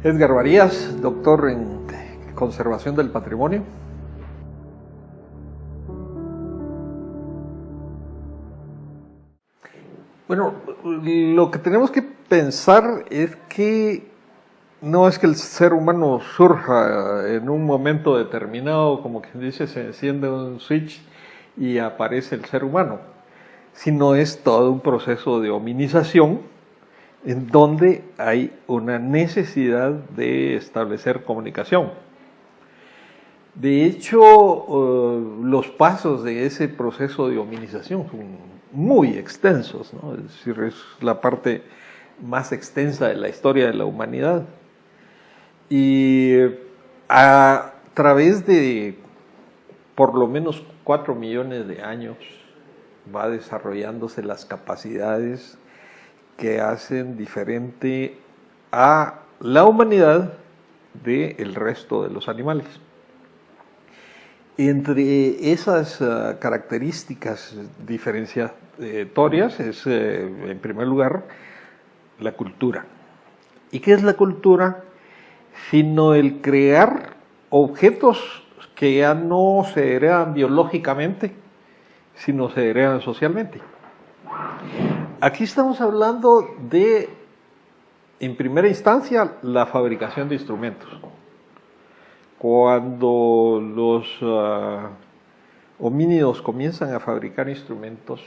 Edgar Varías, doctor en Conservación del Patrimonio. Bueno, lo que tenemos que pensar es que no es que el ser humano surja en un momento determinado, como quien dice, se enciende un switch y aparece el ser humano, sino es todo un proceso de hominización en donde hay una necesidad de establecer comunicación. De hecho, los pasos de ese proceso de hominización son muy extensos, ¿no? Es decir, es la parte más extensa de la historia de la humanidad. Y a través de por lo menos 4 millones de años va desarrollándose las capacidades que hacen diferente a la humanidad del resto de los animales. Entre esas características diferenciatorias es, en primer lugar, la cultura. ¿Y qué es la cultura? Sino el crear objetos que ya no se heredan biológicamente, sino se heredan socialmente. Aquí estamos hablando de, en primera instancia, la fabricación de instrumentos. Cuando los homínidos comienzan a fabricar instrumentos,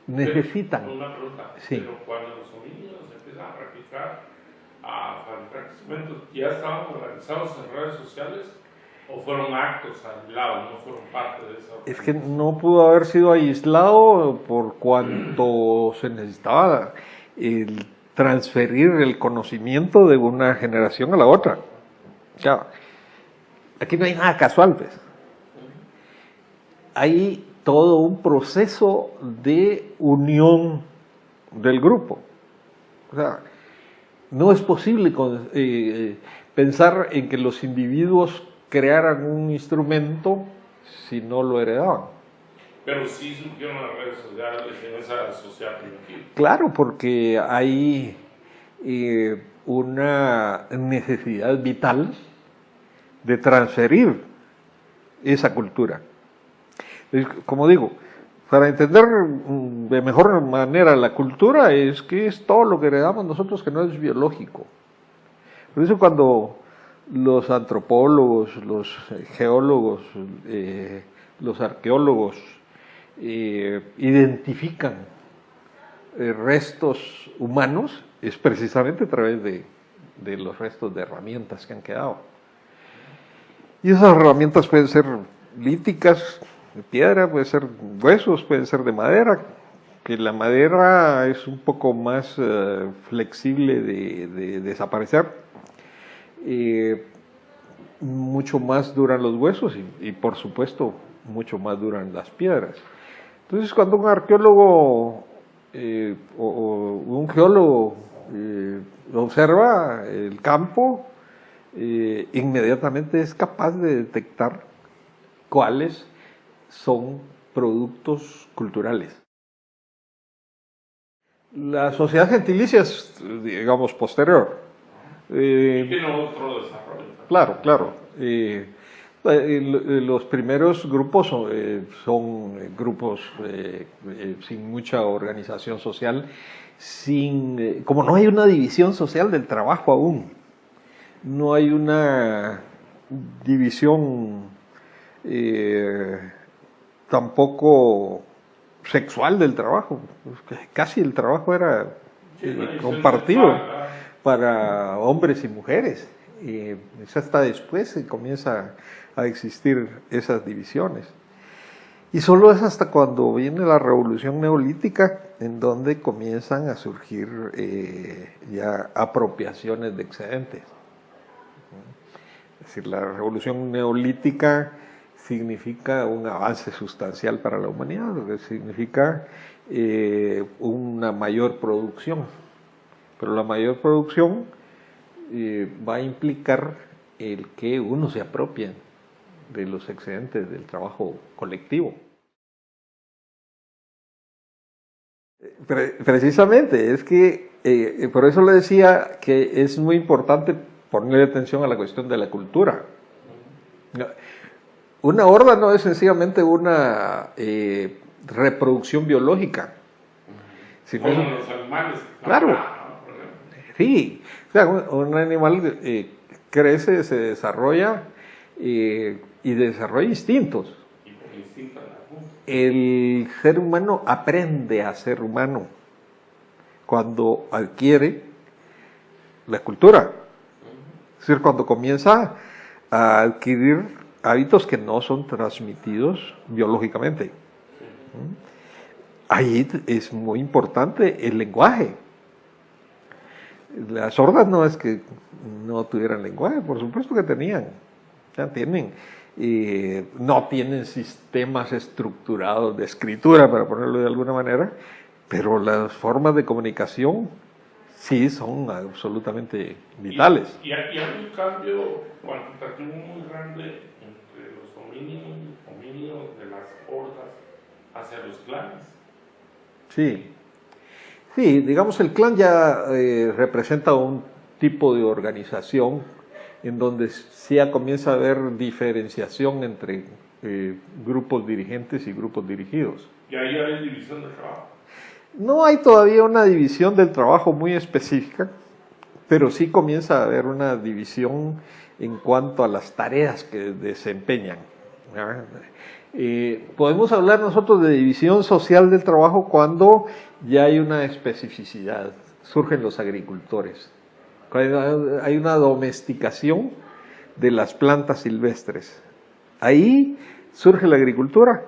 necesitan... Una pregunta, sí. Pero cuando los homínidos empiezan a fabricar instrumentos, ¿ya estaban organizados en redes sociales o fueron actos aislados, no fueron parte de esa organización? Es que no pudo haber sido aislado por cuanto se necesitaba el transferir el conocimiento de una generación a la otra. Claro, aquí no hay nada casual, pues. Hay todo un proceso de unión del grupo. O sea, no es posible pensar en que los individuos crearan un instrumento si no lo heredaban. Pero sí surgieron las redes sociales en esa sociedad primitiva. Claro, porque hay una necesidad vital de transferir esa cultura. Como digo, para entender de mejor manera la cultura es que es todo lo que heredamos nosotros que no es biológico. Por eso cuando los antropólogos, los geólogos, los arqueólogos identifican restos humanos, es precisamente a través de los restos de herramientas que han quedado. Y esas herramientas pueden ser líticas, de piedra, pueden ser huesos, pueden ser de madera, que la madera es un poco más flexible de desaparecer. Mucho más duran los huesos y por supuesto mucho más duran las piedras. Entonces cuando un arqueólogo o un geólogo observa el campo, inmediatamente es capaz de detectar cuáles son productos culturales. La sociedad gentilicia es, digamos, posterior. Tiene otro desarrollo. Claro. Los primeros grupos son grupos sin mucha organización social, como no hay una división social del trabajo aún, no hay una división tampoco sexual del trabajo, casi el trabajo era compartido para hombres y mujeres. Es hasta después que comienza a existir esas divisiones. Y solo es hasta cuando viene la revolución neolítica en donde comienzan a surgir ya apropiaciones de excedentes. Es decir, la revolución neolítica significa un avance sustancial para la humanidad, lo que significa una mayor producción. Pero la mayor producción va a implicar el que uno se apropie de los excedentes del trabajo colectivo. Precisamente, es que por eso le decía que es muy importante ponerle atención a la cuestión de la cultura. Una horda no es sencillamente una reproducción biológica. Sino Como los animales. Claro, ¿No? Por ejemplo. sí. O sea, un animal crece, se desarrolla y desarrolla instintos. Y por instinto en la punta. El ser humano aprende a ser humano cuando adquiere la cultura. Es decir, cuando comienza a adquirir hábitos que no son transmitidos biológicamente. Ahí es muy importante el lenguaje. Las sordas no es que no tuvieran lenguaje, por supuesto que tenían, ya tienen. No tienen sistemas estructurados de escritura, para ponerlo de alguna manera, pero las formas de comunicación sí son absolutamente vitales. Y hay un cambio cuantitativo muy grande entre los homínidos de las hordas hacia los clanes. Sí, sí, digamos el clan ya representa un tipo de organización en donde sí ya comienza a haber diferenciación entre grupos dirigentes y grupos dirigidos. Y ahí hay división de trabajo. No hay todavía una división del trabajo muy específica, pero sí comienza a haber una división en cuanto a las tareas que desempeñan. Podemos hablar nosotros de división social del trabajo cuando ya hay una especificidad, surgen los agricultores, hay una domesticación de las plantas silvestres. Ahí surge la agricultura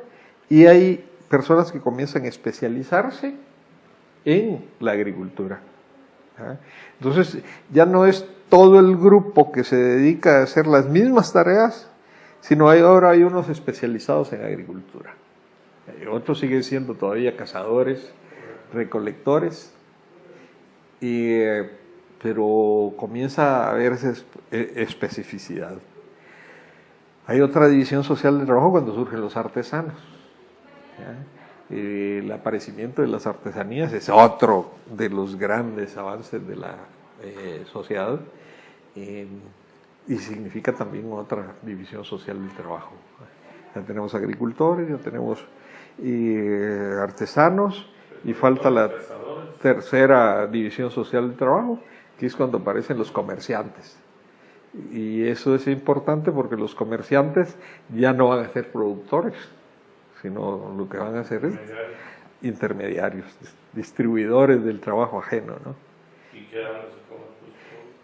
y hay personas que comienzan a especializarse en la agricultura. Entonces ya no es todo el grupo que se dedica a hacer las mismas tareas, sino ahora hay unos especializados en agricultura. Otros siguen siendo todavía cazadores, recolectores, pero comienza a haberse especificidad. Hay otra división social del trabajo cuando surgen los artesanos. El aparecimiento de las artesanías es otro de los grandes avances de la sociedad y significa también otra división social del trabajo. Ya tenemos agricultores, ya tenemos artesanos y falta la tercera división social del trabajo, que es cuando aparecen los comerciantes. Y eso es importante porque los comerciantes ya no van a ser productores, sino lo que van a hacer es intermediarios, distribuidores del trabajo ajeno, ¿no? Y quedándose con tus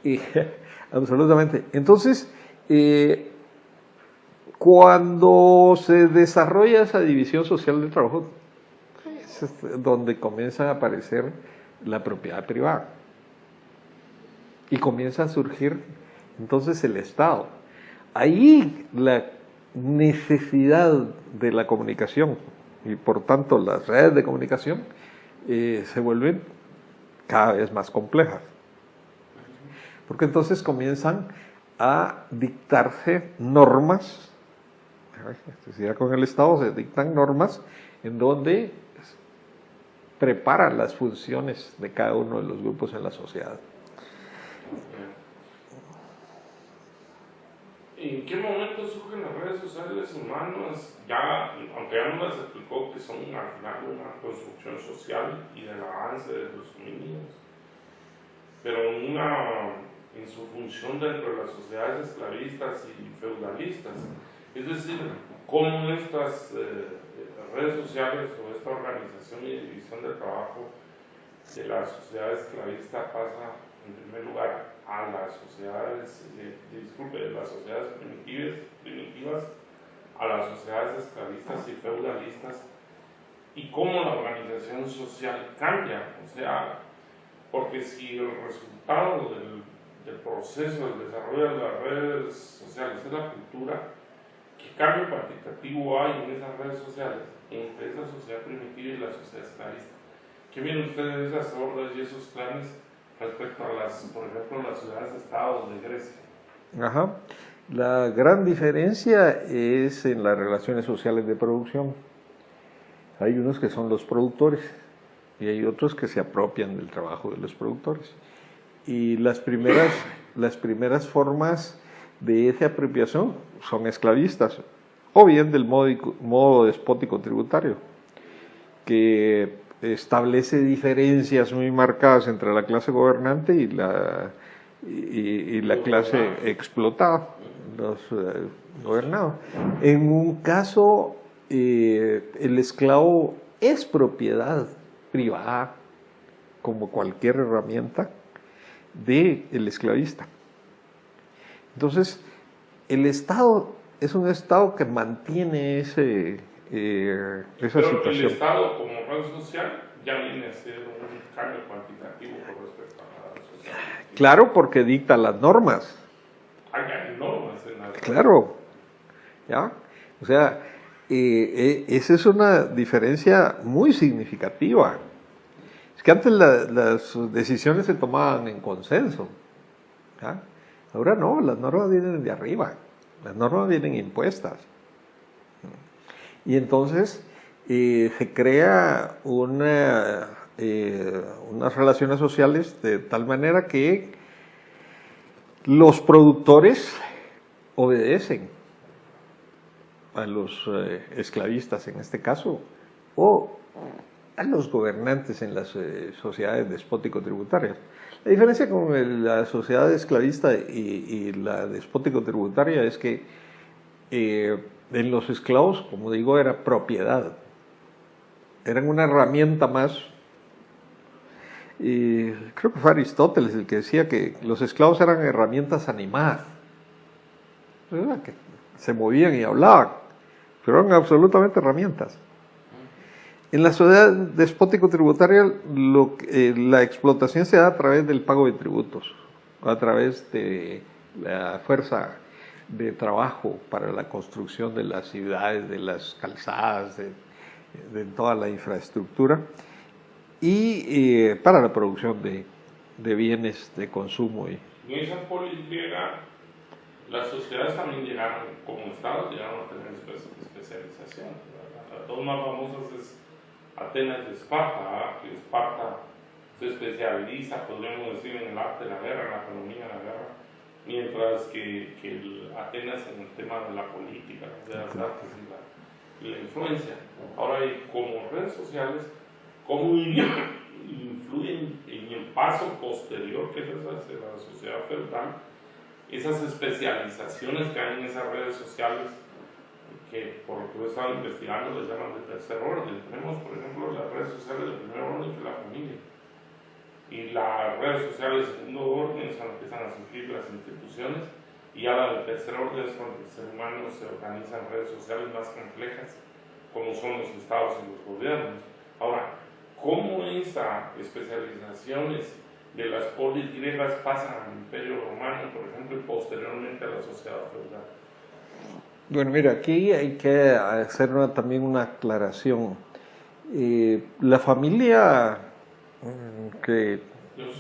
productos. Absolutamente. Entonces, cuando se desarrolla esa división social del trabajo, es donde comienza a aparecer la propiedad privada. Y comienza a surgir entonces el Estado. Ahí la necesidad de la comunicación y por tanto las redes de comunicación se vuelven cada vez más complejas. Porque entonces comienzan a dictarse normas, ya con el Estado se dictan normas en donde preparan las funciones de cada uno de los grupos en la sociedad. ¿En qué momento surgen las redes sociales humanas? Ya, aunque ya nos las explicó que son al final una construcción social y del avance de los dominios, pero en su función dentro de las sociedades esclavistas y feudalistas. Es decir, cómo estas redes sociales o esta organización y división del trabajo de la sociedad esclavista pasa, en primer lugar, a las sociedades, de las sociedades primitivas a las sociedades esclavistas y feudalistas, y cómo la organización social cambia. O sea, porque si el resultado del proceso del desarrollo de las redes sociales es la cultura, ¿qué cambio cuantitativo hay en esas redes sociales entre esa sociedad primitiva y la sociedad esclavista? ¿Qué vienen ustedes de esas hordas y esos clanes respecto a por ejemplo, las ciudades-estados de Grecia? Ajá. La gran diferencia es en las relaciones sociales de producción. Hay unos que son los productores y hay otros que se apropian del trabajo de los productores. Y las primeras formas de esa apropiación son esclavistas, o bien del modo despótico tributario, que establece diferencias muy marcadas entre la clase gobernante y la clase explotada, los gobernados. En un caso, el esclavo es propiedad privada, como cualquier herramienta, del esclavista. Entonces, el Estado es un Estado que mantiene esa situación. El Estado como red social ya viene a ser un cambio cuantitativo con respecto a la sociedad. Claro, porque dicta las normas. Hay normas en la... Claro, ¿ya? O sea, esa es una diferencia muy significativa. Es que antes las decisiones se tomaban en consenso, ¿ya? Ahora no, las normas vienen de arriba, las normas vienen impuestas. Y entonces se crea unas relaciones sociales de tal manera que los productores obedecen a los esclavistas en este caso, o a los gobernantes en las sociedades despótico-tributarias. La diferencia con la sociedad esclavista y la despótico-tributaria es que en los esclavos, como digo, era propiedad, eran una herramienta más. Y creo que fue Aristóteles el que decía que los esclavos eran herramientas animadas, que se movían y hablaban, pero eran absolutamente herramientas. En la sociedad despótico-tributaria la explotación se da a través del pago de tributos, a través de la fuerza de trabajo para la construcción de las ciudades, de las calzadas, de toda la infraestructura, y para la producción de bienes de consumo. En esa política, las sociedades también llegaron, como estados, llegaron a tener especialización. Las dos más famosas es Atenas de Esparta, que Esparta se especializa, podríamos decir, en el arte de la guerra, en la economía de la guerra, mientras que Atenas en el tema de la política, de las artes y la influencia. Ahora, como redes sociales, ¿cómo influyen en el paso posterior que es hacia la sociedad feudal? Esas especializaciones que hay en esas redes sociales, que por lo que yo estaba investigando les llaman de tercer orden. Tenemos, por ejemplo, las redes sociales de primer orden, que es la familia, y las redes sociales de segundo orden son las que empiezan a surgir las instituciones, y ahora el tercer orden es cuando el ser humano se organiza en redes sociales más complejas, como son los estados y los gobiernos. Ahora, ¿cómo esas especializaciones de las polis griegas pasan al Imperio Romano, por ejemplo, y posteriormente a la sociedad feudal? Bueno, mira, aquí hay que hacer también una aclaración. La familia, que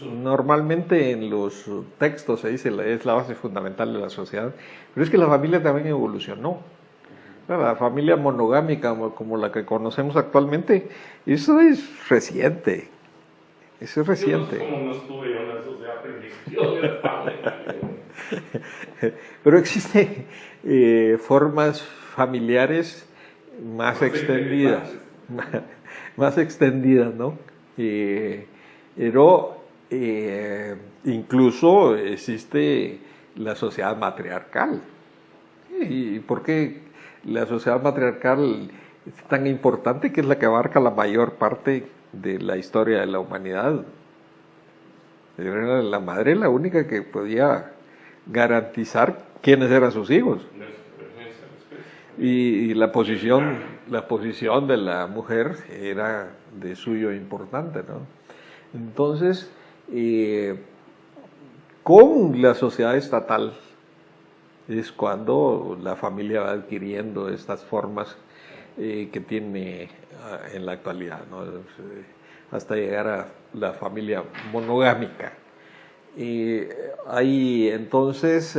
normalmente en los textos se dice es la base fundamental de la sociedad, pero es que la familia también evolucionó. La familia monogámica como la que conocemos actualmente, eso es reciente. Eso es reciente. Yo no estuve en una sociedad primitiva. Pero existen formas familiares más extendidas, más extendidas, ¿no? Pero incluso existe la sociedad matriarcal. ¿Y por qué la sociedad matriarcal es tan importante? Que es la que abarca la mayor parte de la historia de la humanidad. Era la madre la única que podía garantizar quiénes eran sus hijos. Y la posición de la mujer era de suyo importante, ¿no? Entonces, con la sociedad estatal es cuando la familia va adquiriendo estas formas que tiene en la actualidad, ¿no? Hasta llegar a la familia monogámica. Y ahí entonces,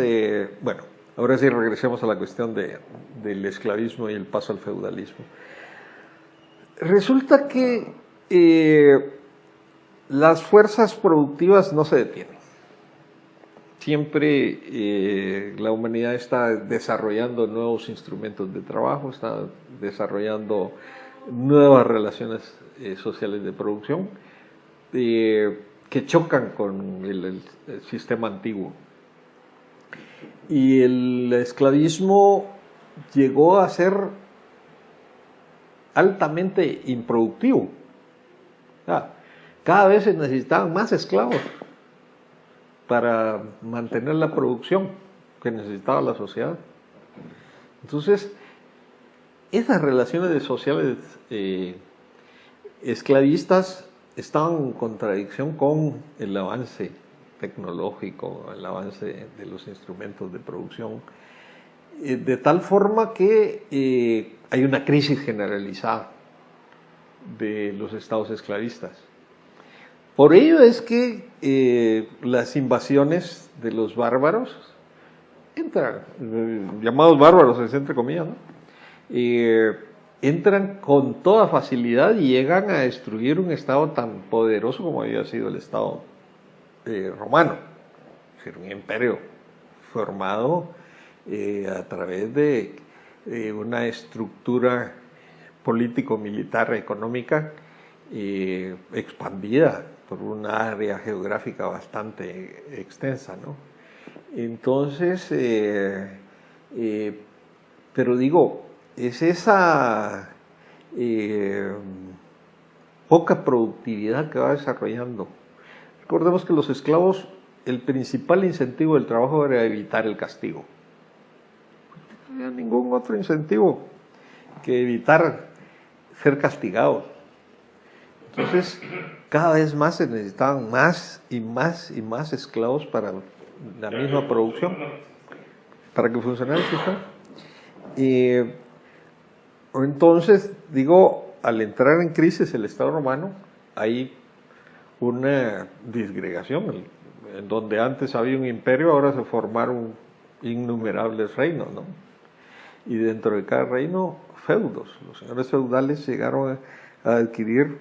bueno, ahora sí regresemos a la cuestión del esclavismo y el paso al feudalismo. Resulta que las fuerzas productivas no se detienen. Siempre la humanidad está desarrollando nuevos instrumentos de trabajo, está desarrollando nuevas relaciones sociales de producción que chocan con el sistema antiguo. Y el esclavismo llegó a ser altamente improductivo. Cada vez se necesitaban más esclavos para mantener la producción que necesitaba la sociedad. Entonces, esas relaciones sociales esclavistas estaban en contradicción con el avance tecnológico, el avance de los instrumentos de producción, de tal forma que hay una crisis generalizada de los estados esclavistas. Por ello es que las invasiones de los bárbaros entran, llamados bárbaros entre comillas, ¿no? Entran con toda facilidad y llegan a destruir un estado tan poderoso como había sido el estado romano, es decir, un imperio formado a través de una estructura político-militar económica expandida por una área geográfica bastante extensa, ¿no? Entonces, pero digo, es esa poca productividad que va desarrollando. Recordemos que los esclavos, el principal incentivo del trabajo era evitar el castigo. No había ningún otro incentivo que evitar ser castigados. Entonces, cada vez más se necesitaban más y más y más esclavos para la misma producción, para que funcionara el sistema. Entonces, digo, al entrar en crisis el Estado romano, hay una disgregación. En donde antes había un imperio, ahora se formaron innumerables reinos, ¿no? Y dentro de cada reino, feudos. Los señores feudales llegaron a adquirir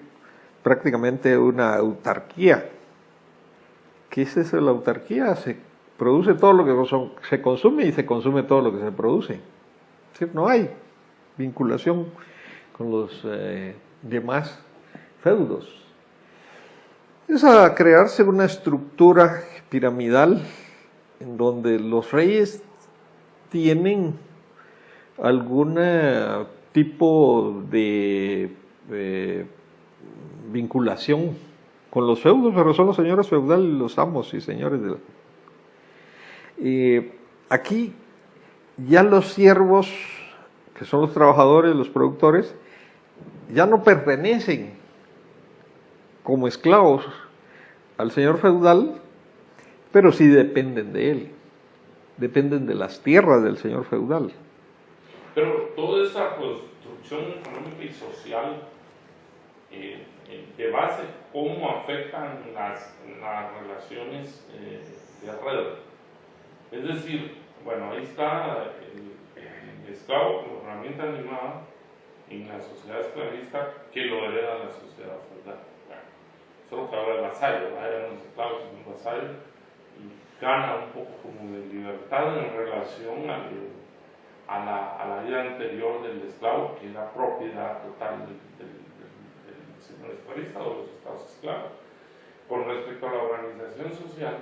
prácticamente una autarquía. ¿Qué es eso de la autarquía? Se produce todo lo que se consume y se consume todo lo que se produce. Es decir, no hay vinculación con los demás feudos. Es a crearse una estructura piramidal en donde los reyes tienen algún tipo de vinculación con los feudos, pero son los señores feudales los amos y señores de la... Aquí ya los siervos, que son los trabajadores, los productores, ya no pertenecen como esclavos al señor feudal, pero sí dependen de él, dependen de las tierras del señor feudal. Pero toda esa construcción económica y social de base, ¿cómo afectan las relaciones de alrededor? Es decir, bueno, ahí está el esclavo como herramienta animada en la sociedad esclavista que lo hereda la sociedad feudal. Solo que ahora el vasallo, eran los esclavos y un vasallo, y gana un poco como de libertad en relación a la vida anterior del esclavo, que era propiedad total del señor esclavista o de los estados esclavos. Con respecto a la organización social,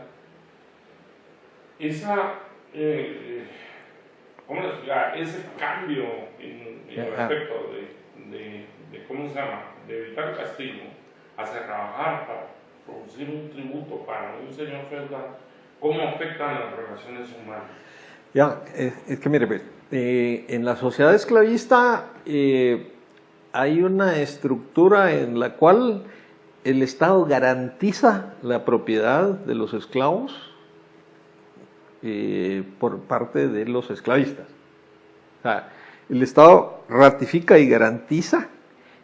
¿cómo les digo? Ese cambio en respecto de ¿cómo se llama? De evitar el castigo hacia trabajar para producir un tributo para un señor feudal, ¿cómo afectan las relaciones humanas? Ya, es que mire, pues, en la sociedad esclavista hay una estructura en la cual el Estado garantiza la propiedad de los esclavos por parte de los esclavistas. O sea, el Estado ratifica y garantiza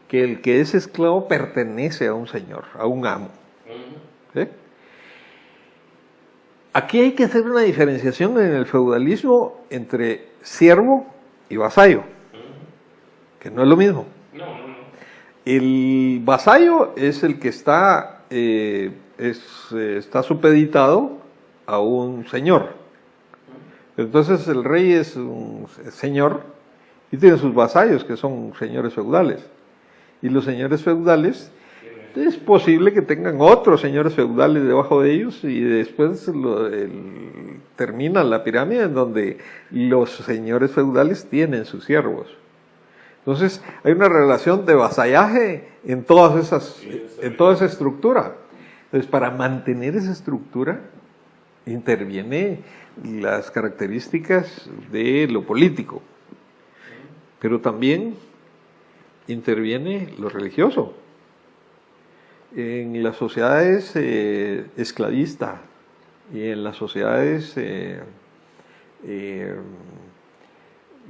que el que es esclavo pertenece a un señor, a un amo. ¿Sí? Aquí hay que hacer una diferenciación en el feudalismo entre siervo y vasallo, que no es lo mismo. El vasallo es el que está supeditado a un señor. Entonces el rey es un señor y tiene sus vasallos, que son señores feudales. Y los señores feudales, es posible que tengan otros señores feudales debajo de ellos y después termina la pirámide en donde los señores feudales tienen sus siervos. Entonces hay una relación de vasallaje en toda esa estructura. Entonces, para mantener esa estructura interviene las características de lo político, pero también interviene lo religioso. En las sociedades esclavistas y en las sociedades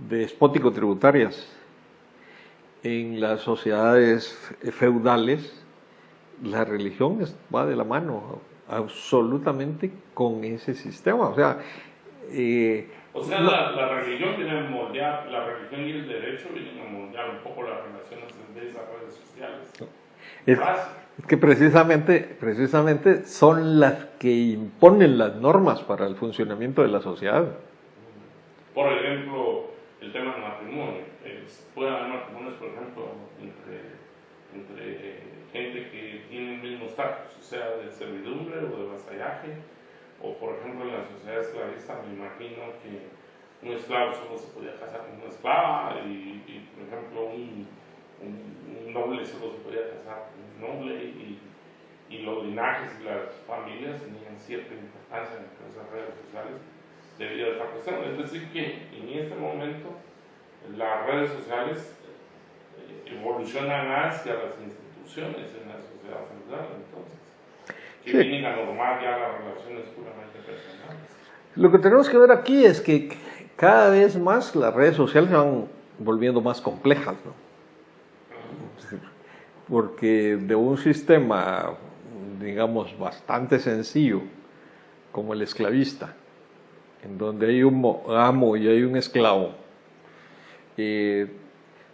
despótico-tributarias, en las sociedades feudales, la religión va de la mano absolutamente con ese sistema. La religión viene a moldear, la religión y el derecho vienen a moldear un poco las relaciones de esas redes sociales. Es que precisamente son las que imponen las normas para el funcionamiento de la sociedad. Por ejemplo, el tema del matrimonio. Puede haber matrimonios, por ejemplo, entre gente que tiene el mismo estatus, o sea, de servidumbre o de vasallaje, o por ejemplo en la sociedad esclavista me imagino que un esclavo solo se podía casar con una esclava y por ejemplo un noble solo se podía casar con un noble y los linajes y las familias tenían cierta importancia en esas redes sociales debido a esta cuestión. Es decir que en este momento las redes sociales evolucionan hacia las instituciones en la sociedad feudal, entonces, que sí, vienen a normar ya las relaciones puramente personales. Lo que tenemos que ver aquí es que cada vez más las redes sociales se van volviendo más complejas, ¿no? Porque de un sistema, digamos, bastante sencillo, como el esclavista, en donde hay un amo y hay un esclavo,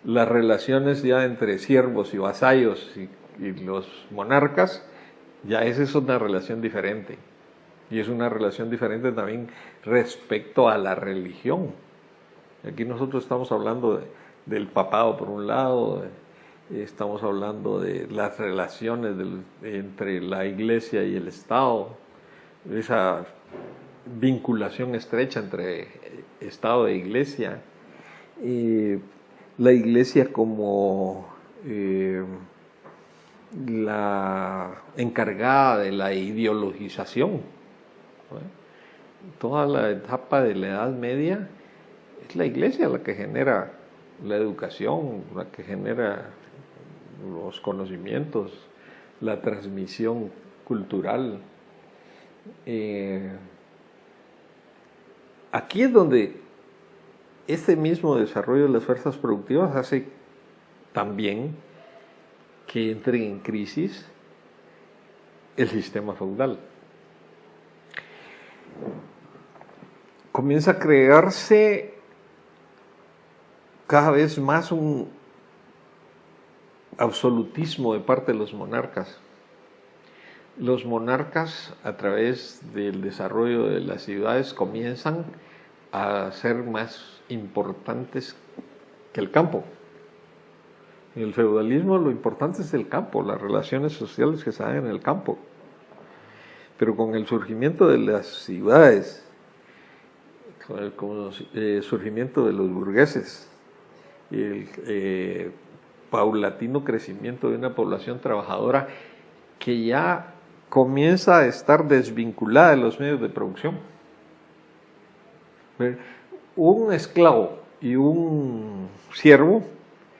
las relaciones ya entre siervos y vasallos y los monarcas, ya esa es una relación diferente. Y es una relación diferente también respecto a la religión. Aquí nosotros estamos hablando del papado por un lado, estamos hablando de las relaciones entre la iglesia y el Estado, esa vinculación estrecha entre Estado e iglesia, la iglesia como la encargada de la ideologización. Toda la etapa de la Edad Media es la iglesia la que genera la educación, la que genera los conocimientos, la transmisión cultural. Aquí es donde este mismo desarrollo de las fuerzas productivas hace también que entre en crisis el sistema feudal. Comienza a crearse cada vez más un absolutismo de parte de los monarcas. Los monarcas, a través del desarrollo de las ciudades, comienzan a ser más importantes que el campo. En el feudalismo lo importante es el campo, las relaciones sociales que se dan en el campo. Pero con el surgimiento de las ciudades, con el surgimiento de los burgueses, el paulatino crecimiento de una población trabajadora que ya comienza a estar desvinculada de los medios de producción. Un esclavo y un siervo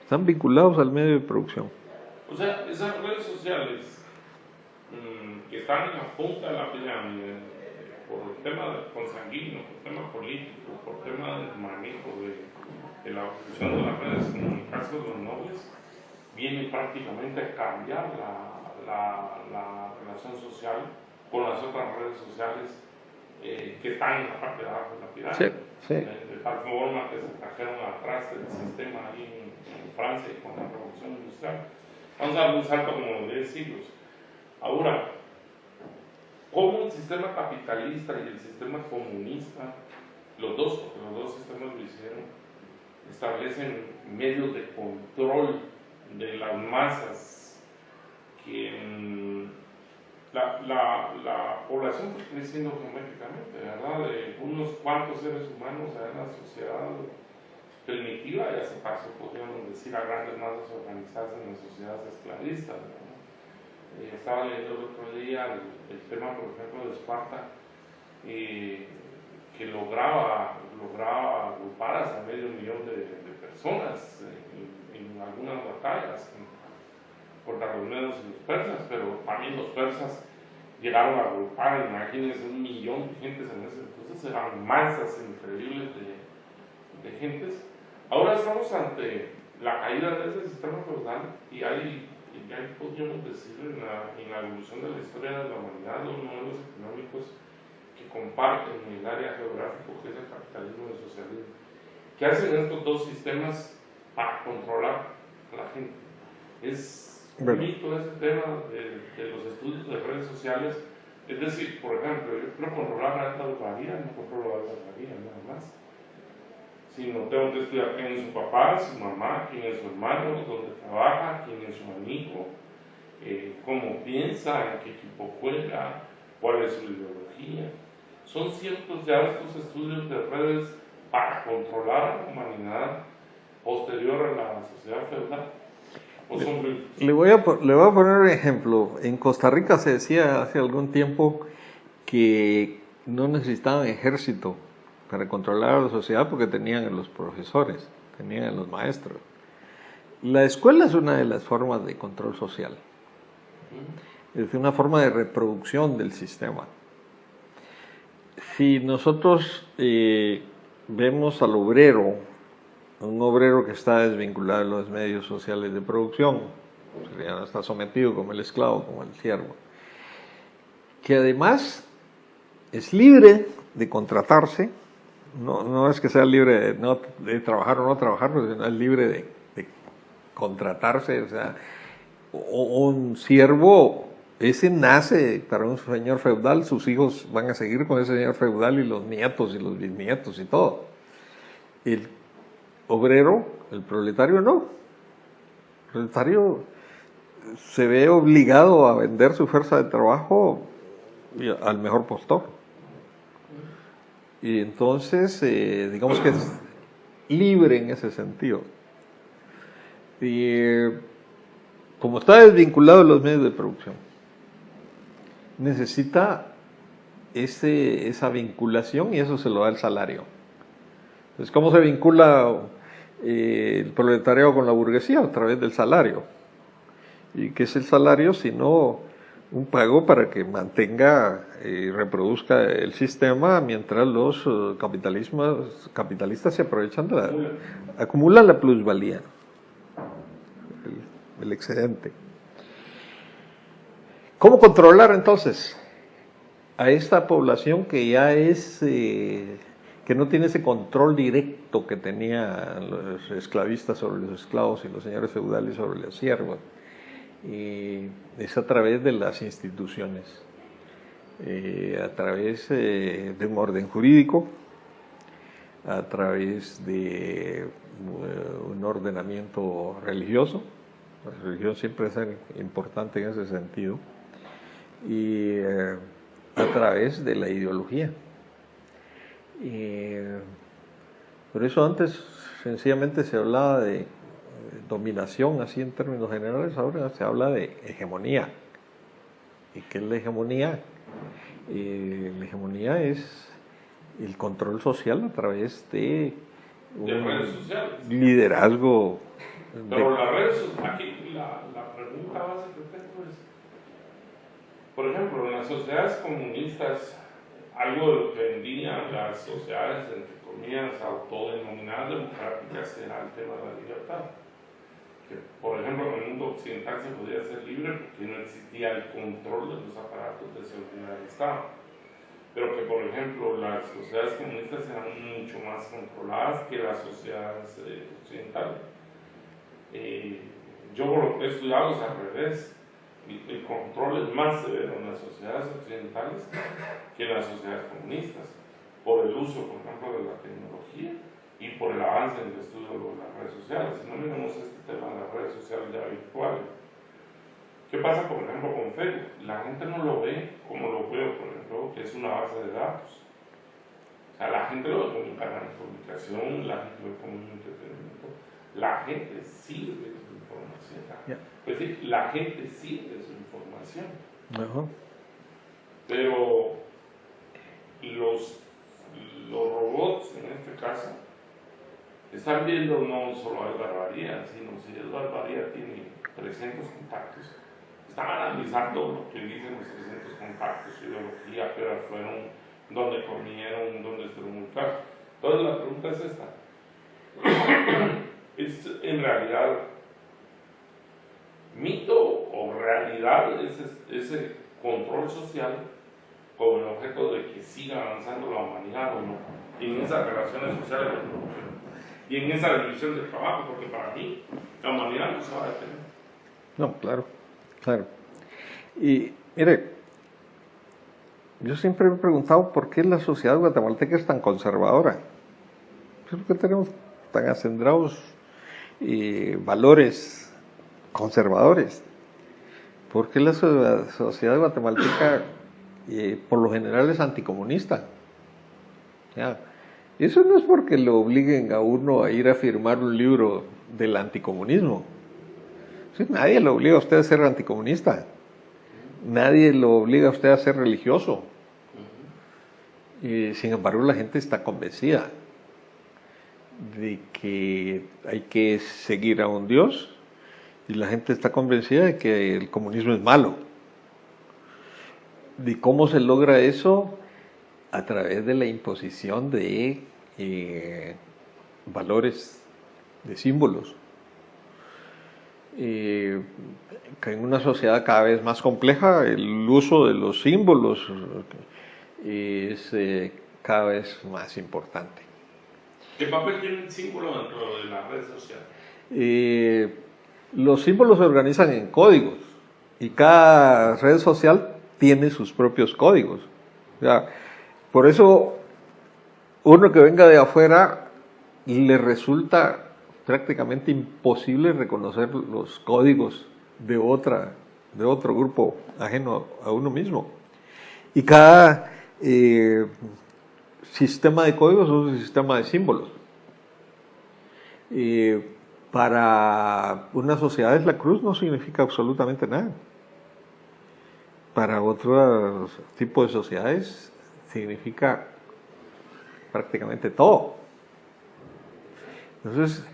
están vinculados al medio de producción. O sea, esas redes sociales que están en la punta de la pirámide por el tema consanguíneo, por el tema político, por el tema del manejo de la evolución de las redes, comunicarse de los nobles, viene prácticamente a cambiar la relación social con las otras redes sociales que están en la parte de abajo de la pirámide. Sí. De tal forma que se trajeron atrás del sistema ahí en Francia y con la revolución industrial. Vamos a dar un salto como 10 siglos. Ahora, ¿cómo el sistema capitalista y el sistema comunista, los dos, porque los dos sistemas lo hicieron, establecen medios de control de las masas que la población pues, creciendo geométricamente, ¿verdad? De unos cuantos seres humanos en la sociedad primitiva, ya se pasó, podríamos decir, a grandes masas organizadas en las sociedades esclavistas, ¿verdad? Estaba leyendo el otro día el tema, por ejemplo, de Esparta, que lograba agrupar hasta 500.000 de personas en algunas batallas contra los medos y los persas, pero también los persas llegaron a agrupar, imagínense, 1.000.000 de gentes en ese entonces, eran masas increíbles de gentes. Ahora estamos ante la caída de ese sistema feudal y hay podríamos decir en la evolución de la historia de la humanidad los modelos económicos que comparten el área geográfica que es el capitalismo y el socialismo. ¿Qué hacen estos dos sistemas para controlar a la gente? Es un mito ese tema de los estudios de redes sociales. Es decir, por ejemplo, yo quiero controlar la alta alfaría, no controlo la alta alfaría, nada más. Sino tengo que estudiar quién es su papá, su mamá, quién es su hermano, dónde trabaja, quién es su amigo, cómo piensa, en qué equipo juega, cuál es su ideología. Son ciertos ya estos estudios de redes para controlar a la humanidad posterior a la sociedad feudal. ¿O son mitos? Le voy a poner un ejemplo. En Costa Rica se decía hace algún tiempo que no necesitaban ejército para controlar a la sociedad porque tenían a los profesores, tenían a los maestros. La escuela es una de las formas de control social. Es una forma de reproducción del sistema. Si nosotros vemos al obrero, un obrero que está desvinculado de los medios sociales de producción, ya no está sometido como el esclavo, como el siervo, que además es libre de contratarse. No es que sea libre de trabajar o no trabajar, sino es libre de contratarse. O sea, un siervo, ese nace para un señor feudal, sus hijos van a seguir con ese señor feudal y los nietos y los bisnietos y todo. El obrero, el proletario no. El proletario se ve obligado a vender su fuerza de trabajo al mejor postor. Y entonces, digamos que es libre en ese sentido. Y como está desvinculado de los medios de producción, necesita esa vinculación y eso se lo da el salario. Entonces, ¿cómo se vincula el proletariado con la burguesía? A través del salario. ¿Y qué es el salario? Sino un pago para que mantenga y reproduzca el sistema mientras los capitalistas se aprovechan acumulan la plusvalía, el excedente. ¿Cómo controlar entonces a esta población que ya es que no tiene ese control directo que tenían los esclavistas sobre los esclavos y los señores feudales sobre los siervos? Es a través de las instituciones, a través de un orden jurídico, a través de un ordenamiento religioso. La religión siempre es importante en ese sentido, y a través de la ideología. Por eso antes sencillamente se hablaba de dominación, así en términos generales. Ahora se habla de hegemonía. ¿Y qué es la hegemonía? La hegemonía es el control social a través de redes sociales. Liderazgo. Pero las redes sociales, aquí la pregunta básica es, por ejemplo, en las sociedades comunistas, algo de lo que vendían las sociedades, entre comillas, autodenominadas democráticas, era el tema de la libertad. Que, por ejemplo, en el mundo occidental se podía ser libre porque no existía el control de los aparatos de seguridad del Estado. Pero que, por ejemplo, las sociedades comunistas eran mucho más controladas que las sociedades occidentales. yo por lo que he estudiado es al revés. El control es más severo en las sociedades occidentales que en las sociedades comunistas, por el uso, por ejemplo, de la tecnología y por el avance en el estudio de las redes sociales. Si no miramos este tema de las redes sociales ya virtuales, ¿qué pasa, por ejemplo, con Facebook? La gente no lo ve como lo veo, por ejemplo, que es una base de datos. O sea, la gente lo ve como un canal de comunicación, la gente lo ve como un entretenimiento. La gente sirve de su información. Es decir, la gente sirve de su información. Pero los robots, en este caso, están viendo no solo a Edgar Varía, sino si Edgar Varía tiene 300 contactos, están analizando lo que dicen los 300 contactos, su ideología, qué horas fueron, dónde comieron, dónde estuvieron ubicados. Entonces la pregunta es esta. ¿Es en realidad mito o realidad ese control social con el objeto de que siga avanzando la humanidad o no? En esas relaciones sociales y en esa división de trabajo, porque para mí la humanidad no se va a detener. No, claro, claro. Y mire, yo siempre me he preguntado por qué la sociedad guatemalteca es tan conservadora. ¿Por qué tenemos tan acendrados valores conservadores? ¿Por qué la sociedad guatemalteca por lo general es anticomunista? Ya. Eso no es porque lo obliguen a uno a ir a firmar un libro del anticomunismo. Sí, nadie lo obliga a usted a ser anticomunista. Nadie lo obliga a usted a ser religioso. Y sin embargo la gente está convencida de que hay que seguir a un Dios y la gente está convencida de que el comunismo es malo. ¿De cómo se logra eso? A través de la imposición de valores, de símbolos. En una sociedad cada vez más compleja, el uso de los símbolos es cada vez más importante. ¿Qué papel tiene el símbolo dentro de las redes sociales? Los símbolos se organizan en códigos y cada red social tiene sus propios códigos. O sea, por eso uno que venga de afuera le resulta prácticamente imposible reconocer los códigos de otro grupo ajeno a uno mismo. Y cada sistema de códigos es un sistema de símbolos. Para unas sociedades la cruz no significa absolutamente nada. Para otro tipo de sociedades significa prácticamente todo. Entonces,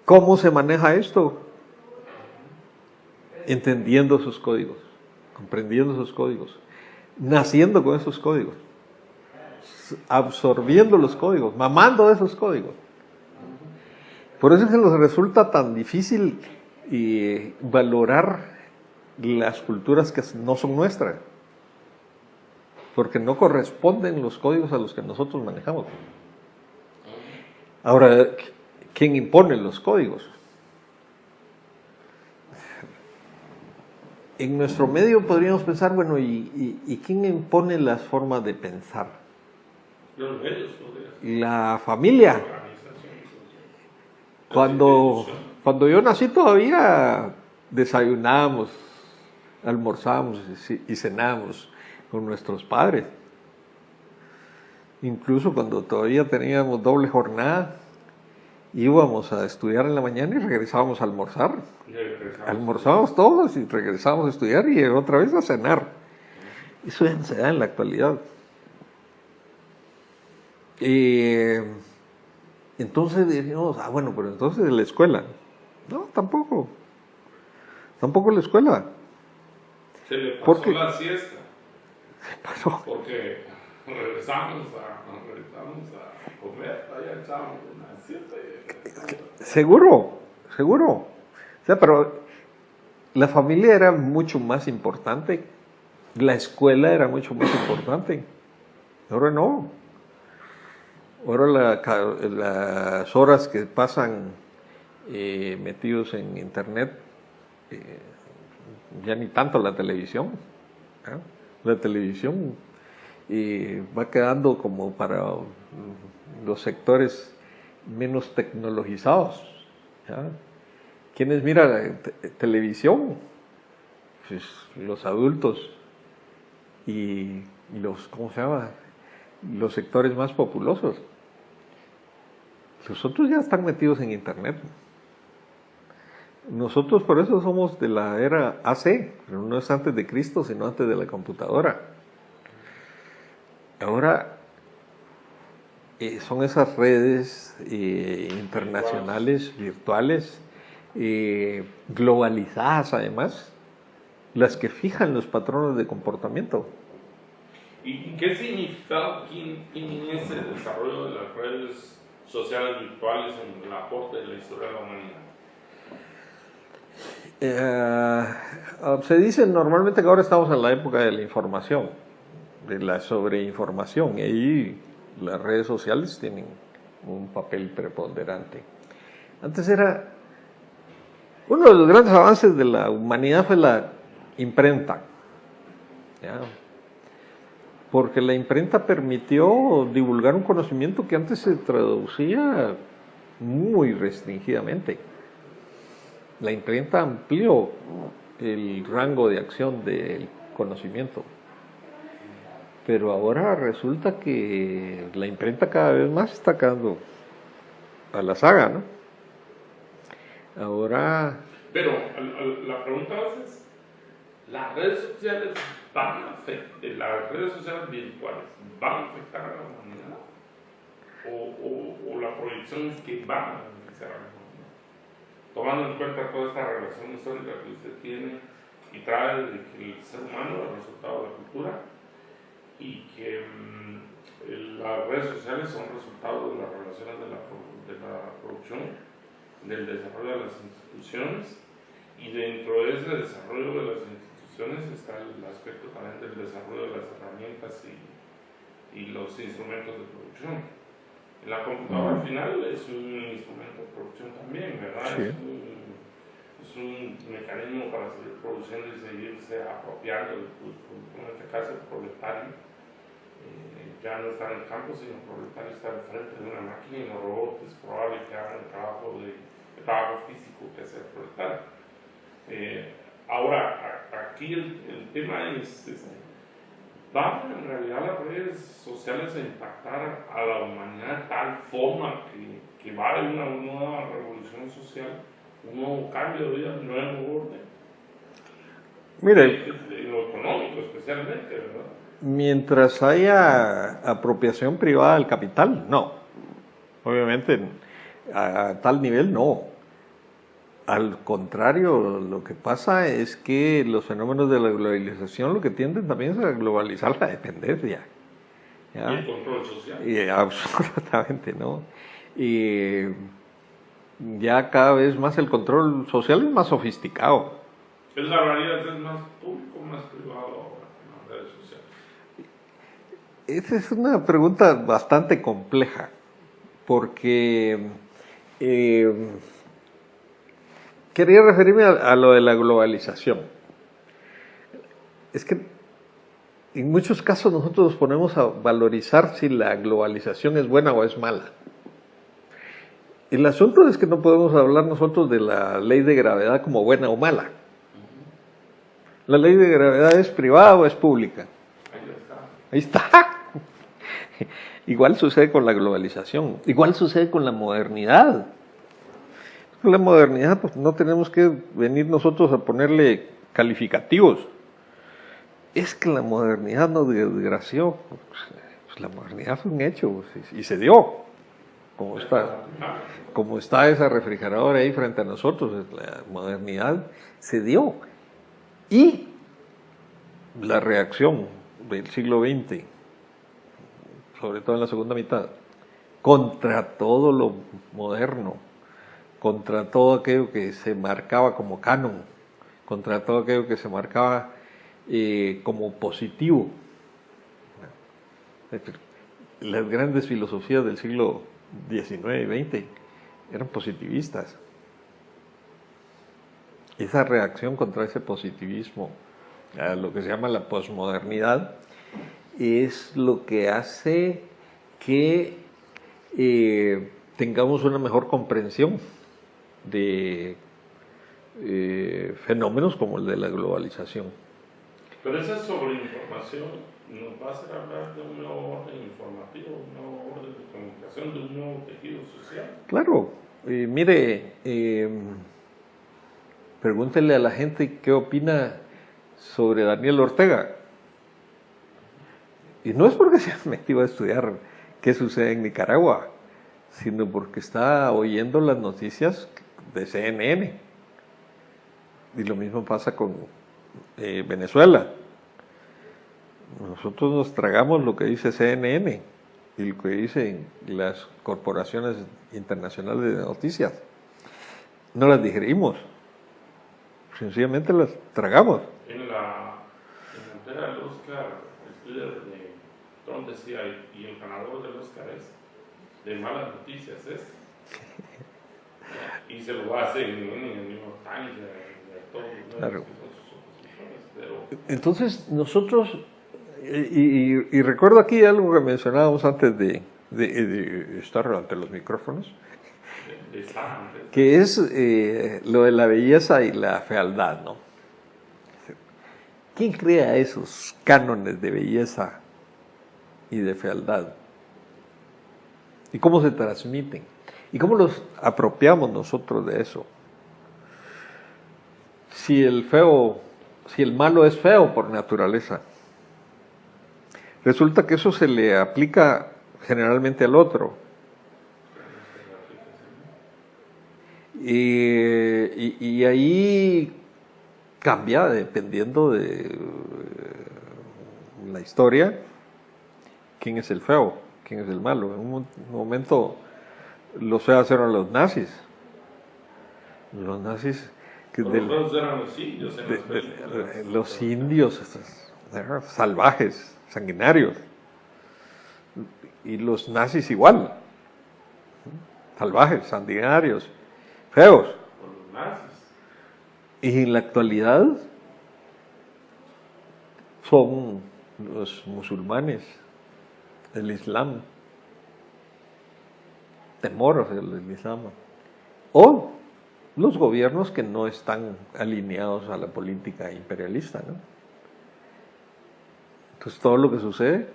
¿cómo se maneja esto? Entendiendo sus códigos, comprendiendo sus códigos, naciendo con esos códigos, absorbiendo los códigos, mamando de esos códigos. Por eso es que nos resulta tan difícil valorar las culturas que no son nuestras, porque no corresponden los códigos a los que nosotros manejamos. Ahora, ¿quién impone los códigos? En nuestro medio podríamos pensar, bueno, ¿y quién impone las formas de pensar? Los medios, la familia. Cuando yo nací todavía desayunábamos, almorzábamos y cenábamos con nuestros padres. Incluso cuando todavía teníamos doble jornada, íbamos a estudiar en la mañana y regresábamos a almorzar. Almorzábamos todos y regresábamos a estudiar y otra vez a cenar. Eso ya no se da en la actualidad. Entonces decimos, bueno, pero entonces la escuela. No, tampoco. Tampoco la escuela. Se le pasó la siesta. Se pasó. Porque regresamos a comer, allá echábamos una siesta. Seguro. O sea, pero la familia era mucho más importante. La escuela era mucho más importante. Ahora no. Ahora las horas que pasan metidos en internet, ya ni tanto la televisión. La televisión va quedando como para los sectores menos tecnologizados. ¿Quiénes miran televisión? Pues los adultos y los, ¿cómo se llama? Los sectores más populosos. Los otros ya están metidos en internet. Nosotros por eso somos de la era AC, pero no es antes de Cristo, sino antes de la computadora. Ahora son esas redes internacionales, virtuales, globalizadas además, las que fijan los patrones de comportamiento. ¿Y qué significado tiene ese desarrollo de las redes sociales virtuales en el aporte de la historia de la humanidad? Se dice normalmente que ahora estamos en la época de la información, de la sobreinformación, y ahí las redes sociales tienen un papel preponderante. Antes era uno de los grandes avances de la humanidad fue la imprenta, ¿ya? Porque la imprenta permitió divulgar un conocimiento que antes se traducía muy restringidamente. La imprenta amplió el rango de acción del conocimiento. Pero ahora resulta que la imprenta cada vez más está quedando a la saga, ¿no? Ahora... Pero la pregunta es, ¿las redes sociales las redes sociales virtuales van a afectar a la humanidad? ¿O la proyección es que van a beneficiar a la humanidad? Tomando en cuenta toda esta relación histórica que usted tiene y trae de que el ser humano es el resultado de la cultura y que las redes sociales son resultado de las relaciones de la producción, del desarrollo de las instituciones, y dentro de ese desarrollo de las instituciones está el aspecto también del desarrollo de las herramientas y los instrumentos de producción. La computadora al final es un instrumento de producción también, ¿verdad? Sí. Es un mecanismo para seguir produciendo y seguirse apropiando del producto. En este caso, el proletario ya no está en el campo, sino el proletario está al frente de una máquina y los robots es probable que hagan el trabajo físico que hace el proletario. Ahora, aquí el tema es... ¿van en realidad las redes sociales a impactar a la humanidad de tal forma que va a haber una nueva revolución social, un nuevo cambio de vida, un nuevo orden? Mire, en lo económico especialmente, ¿verdad? Mientras haya apropiación privada del capital, no. Obviamente, a tal nivel no. Al contrario, lo que pasa es que los fenómenos de la globalización lo que tienden también es a globalizar la dependencia. ¿Ya? Y el control social. Y absolutamente, ¿no? Y ya cada vez más el control social es más sofisticado. ¿Es la realidad es más público o más privado ahora en las redes sociales? Esa es una pregunta bastante compleja, porque... quería referirme a lo de la globalización. Es que en muchos casos nosotros nos ponemos a valorizar si la globalización es buena o es mala. El asunto es que no podemos hablar nosotros de la ley de gravedad como buena o mala. ¿La ley de gravedad es privada o es pública? Ahí está. Igual sucede con la globalización, igual sucede con la modernidad. La modernidad, pues no tenemos que venir nosotros a ponerle calificativos. Es que la modernidad nos desgració. Pues la modernidad fue un hecho y se dio. Como está esa refrigeradora ahí frente a nosotros, la modernidad se dio. Y la reacción del siglo XX, sobre todo en la segunda mitad, contra todo lo moderno, contra todo aquello que se marcaba como canon, contra todo aquello que se marcaba como positivo. Las grandes filosofías del siglo XIX y XX eran positivistas. esa reacción contra ese positivismo, a lo que se llama la posmodernidad, es lo que hace que tengamos una mejor comprensión de fenómenos como el de la globalización. Pero esa sobreinformación nos va a hacer hablar de un nuevo orden informativo, un nuevo orden de comunicación, de un nuevo tejido social. Claro, mire, pregúntele a la gente qué opina sobre Daniel Ortega. Y no es porque se ha metido a estudiar qué sucede en Nicaragua, sino porque está oyendo las noticias de CNN. Y lo mismo pasa con Venezuela. Nosotros nos tragamos lo que dice CNN y lo que dicen las corporaciones internacionales de noticias. No las digerimos, sencillamente las tragamos. En la entrega del Oscar, el Twitter de Trump decía, y el ganador del Oscar es de malas noticias, y se lo hace en el New York Times, de todos los medios Claro. que son sus opositores. Pero Entonces nosotros, y recuerdo aquí algo que mencionábamos antes de estar ante los micrófonos, que es lo de la belleza y la fealdad, ¿no? ¿Quién crea esos cánones de belleza y de fealdad? ¿Y cómo se transmiten? ¿Y cómo los apropiamos nosotros de eso? Si el malo es feo por naturaleza, resulta que eso se le aplica generalmente al otro. Y ahí cambia dependiendo de la historia quién es el feo, quién es el malo. En un momento los feos eran los nazis. Los nazis que los feos eran los indios en las películas. los indios salvajes, sanguinarios. Y los nazis igual. Salvajes, sanguinarios, feos. Por los nazis. Y en la actualidad son los musulmanes, el Islam, temor del Islam, o los gobiernos que no están alineados a la política imperialista, ¿no? Entonces todo lo que sucede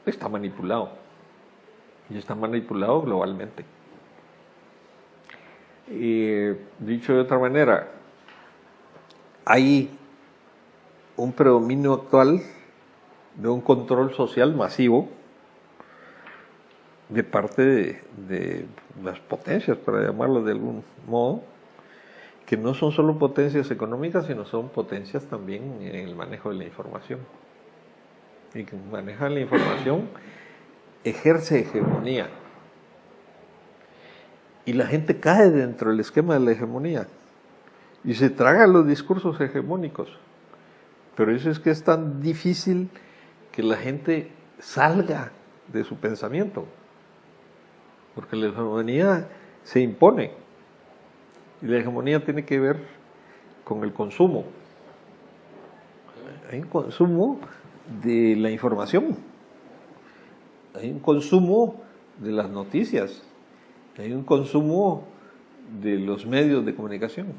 está manipulado, y está manipulado globalmente. Dicho de otra manera, hay un predominio actual de un control social masivo de parte de las potencias, para llamarlo de algún modo, que no son solo potencias económicas, sino son potencias también en el manejo de la información. Y que manejan la información ejerce hegemonía. Y la gente cae dentro del esquema de la hegemonía y se traga los discursos hegemónicos. Pero eso es que es tan difícil que la gente salga de su pensamiento, porque la hegemonía se impone y la hegemonía tiene que ver con el consumo. Hay un consumo de la información, hay un consumo de las noticias, hay un consumo de los medios de comunicación.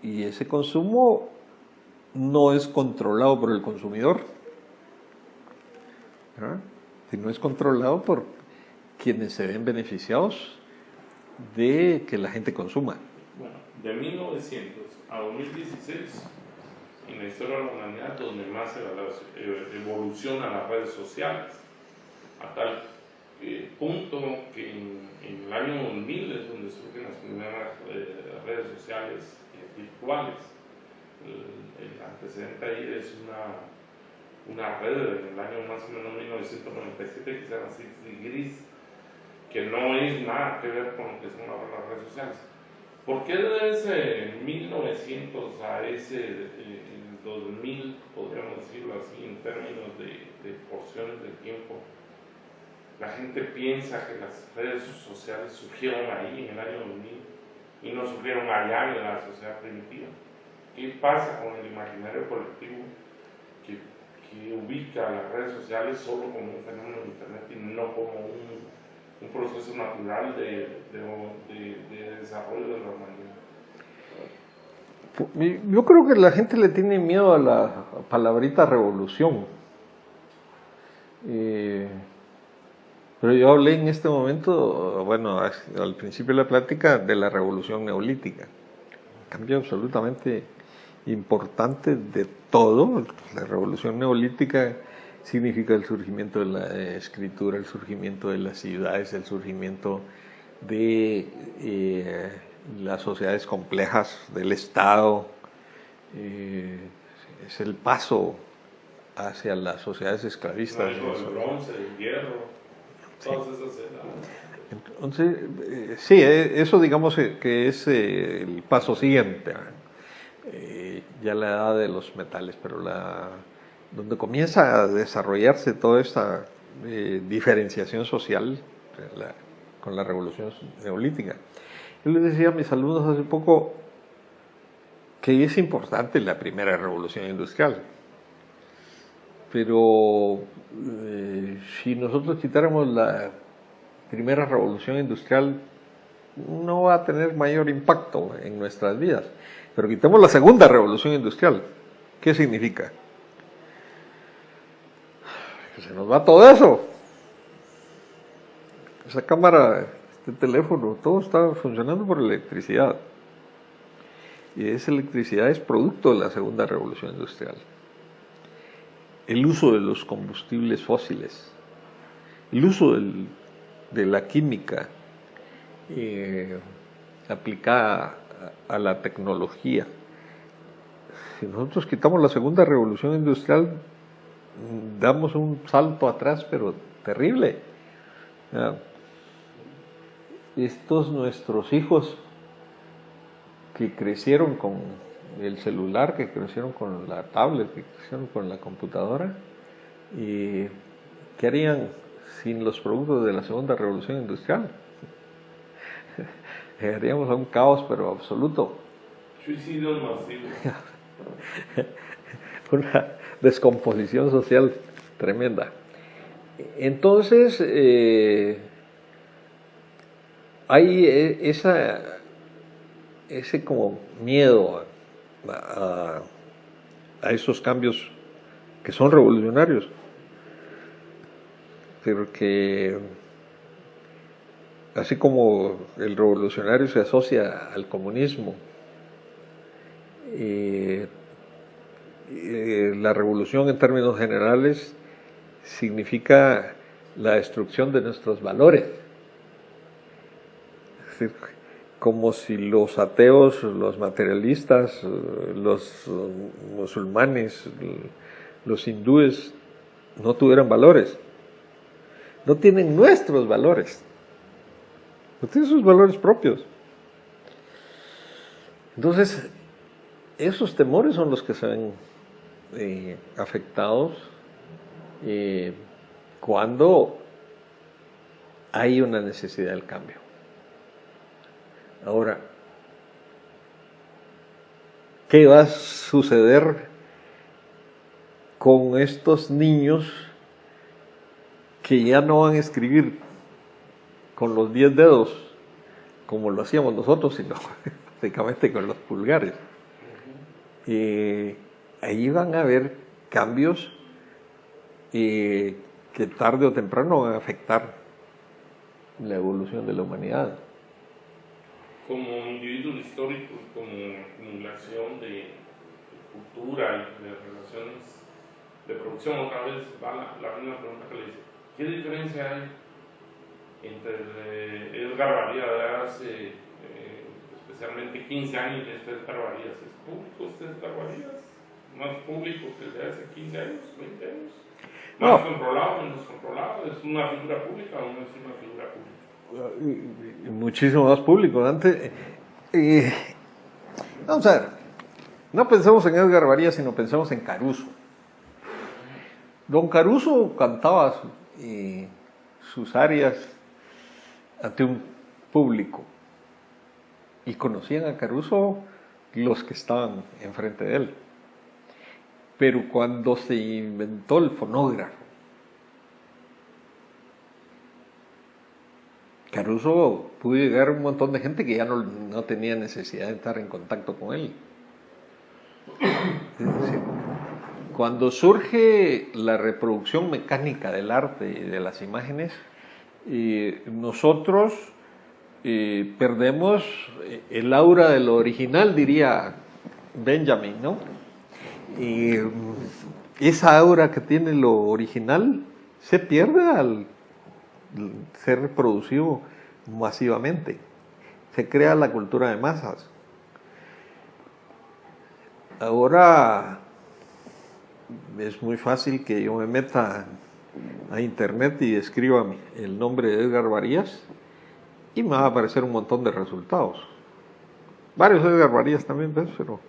Y ese consumo no es controlado por el consumidor, ¿verdad? Sino es controlado por quienes se ven beneficiados de que la gente consuma. Bueno, de 1900 a 2016, en la historia de la humanidad, donde más evolucionan las redes sociales, a tal punto que en el año 2000 es donde surgen las primeras redes sociales virtuales. El antecedente ahí es una red en el año más o menos 1997 que se llama 60 Degrees, que no es nada que ver con lo que son ahora las redes sociales. ¿Por qué desde ese 1900 a ese 2000, podríamos decirlo así, en términos de porciones de tiempo, la gente piensa que las redes sociales surgieron ahí en el año 2000? y no sufrieron allá en la sociedad primitiva. ¿Qué pasa con el imaginario colectivo que ubica las redes sociales solo como un fenómeno de Internet y no como un proceso natural de desarrollo de la humanidad? Yo creo que la gente le tiene miedo a la palabrita revolución. Pero yo hablé en este momento, bueno, al principio de la plática, de la revolución neolítica. Cambio absolutamente importante de todo. La revolución neolítica significa el surgimiento de la escritura, el surgimiento de las ciudades, el surgimiento de las sociedades complejas del Estado. Es el paso hacia las sociedades esclavistas. El bronce, el hierro, todas esas edades. Entonces, sí, eso digamos que es el paso siguiente. Ya la edad de los metales, pero donde comienza a desarrollarse toda esta diferenciación social con la revolución neolítica. Yo les decía a mis alumnos hace poco que es importante la primera revolución industrial, pero si nosotros quitáramos la primera revolución industrial no va a tener mayor impacto en nuestras vidas. Pero quitemos la segunda revolución industrial. ¿Qué significa? Que se nos va todo eso. Esa cámara, este teléfono, todo está funcionando por electricidad. Y esa electricidad es producto de la segunda revolución industrial. El uso de los combustibles fósiles, el uso de la química aplicada a la tecnología. Si nosotros quitamos la segunda revolución industrial, damos un salto atrás, pero terrible. Estos nuestros hijos que crecieron con el celular, que crecieron con la tablet, que crecieron con la computadora, ¿y qué harían sin los productos de la segunda revolución industrial? Llegaríamos a un caos, pero absoluto. Suicidios masivos. Una descomposición social tremenda. Entonces, hay ese como miedo a esos cambios que son revolucionarios, pero que así como el revolucionario se asocia al comunismo, la revolución en términos generales significa la destrucción de nuestros valores. Es decir, como si los ateos, los materialistas, los musulmanes, los hindúes no tuvieran valores. No tienen nuestros valores. No tienen sus valores propios. Entonces, esos temores son los que se ven afectados cuando hay una necesidad del cambio. Ahora, ¿qué va a suceder con estos niños que ya no van a escribir con los 10 dedos como lo hacíamos nosotros, sino básicamente con los pulgares? Ahí van a haber cambios que tarde o temprano van a afectar la evolución de la humanidad. Como individuos históricos, como acumulación de cultura y de relaciones de producción, otra vez va la misma pregunta que le hice. ¿Qué diferencia hay entre Edgar Varías de hace especialmente 15 años y este Edgar Varías? ¿Es público este Edgar Varías? ¿Más público que el de hace 15 años, 20 años? ¿Más controlado, menos controlado? ¿Es una figura pública o no es una figura pública? Muchísimo más público. Antes, vamos a ver, no pensemos en Edgar Varías, sino pensemos en Caruso. Don Caruso cantaba sus arias ante un público y conocían a Caruso los que estaban enfrente de él. Pero cuando se inventó el fonógrafo, Caruso pudo llegar a un montón de gente que ya no tenía necesidad de estar en contacto con él. Es decir, cuando surge la reproducción mecánica del arte y de las imágenes, nosotros perdemos el aura de lo original, diría Benjamin, ¿no? Y esa aura que tiene lo original se pierde al ser reproducido masivamente. Se crea la cultura de masas. Ahora es muy fácil que yo me meta a internet y escriba el nombre de Edgar Varías y me va a aparecer un montón de resultados. Varios Edgar Varías también, ¿ves? Pero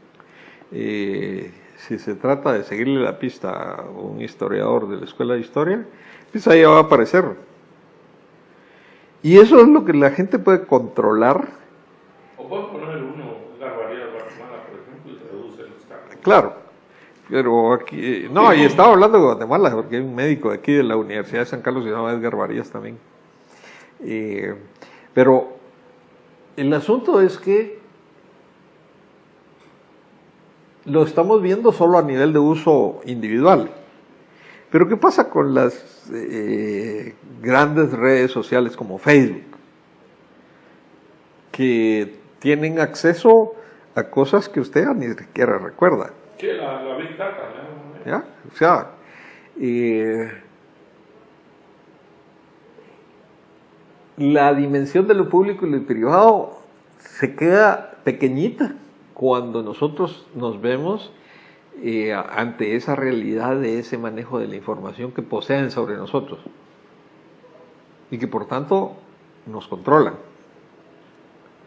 si se trata de seguirle la pista a un historiador de la escuela de historia, pues ahí va a aparecer. Y eso es lo que la gente puede controlar. O puede poner uno, Edgar Varías Guatemala, por ejemplo, y reduce los cambios. Claro, pero aquí, no, y estaba hablando de Guatemala, porque hay un médico de aquí de la Universidad de San Carlos que se llama Edgar Varías también. Pero el asunto es que lo estamos viendo solo a nivel de uso individual. Pero ¿qué pasa con las grandes redes sociales como Facebook? Que tienen acceso a cosas que usted ni siquiera recuerda. Sí, la Big Data, ¿no? ¿Ya? O sea, la dimensión de lo público y lo privado se queda pequeñita cuando nosotros nos vemos ante esa realidad de ese manejo de la información que poseen sobre nosotros y que por tanto nos controlan.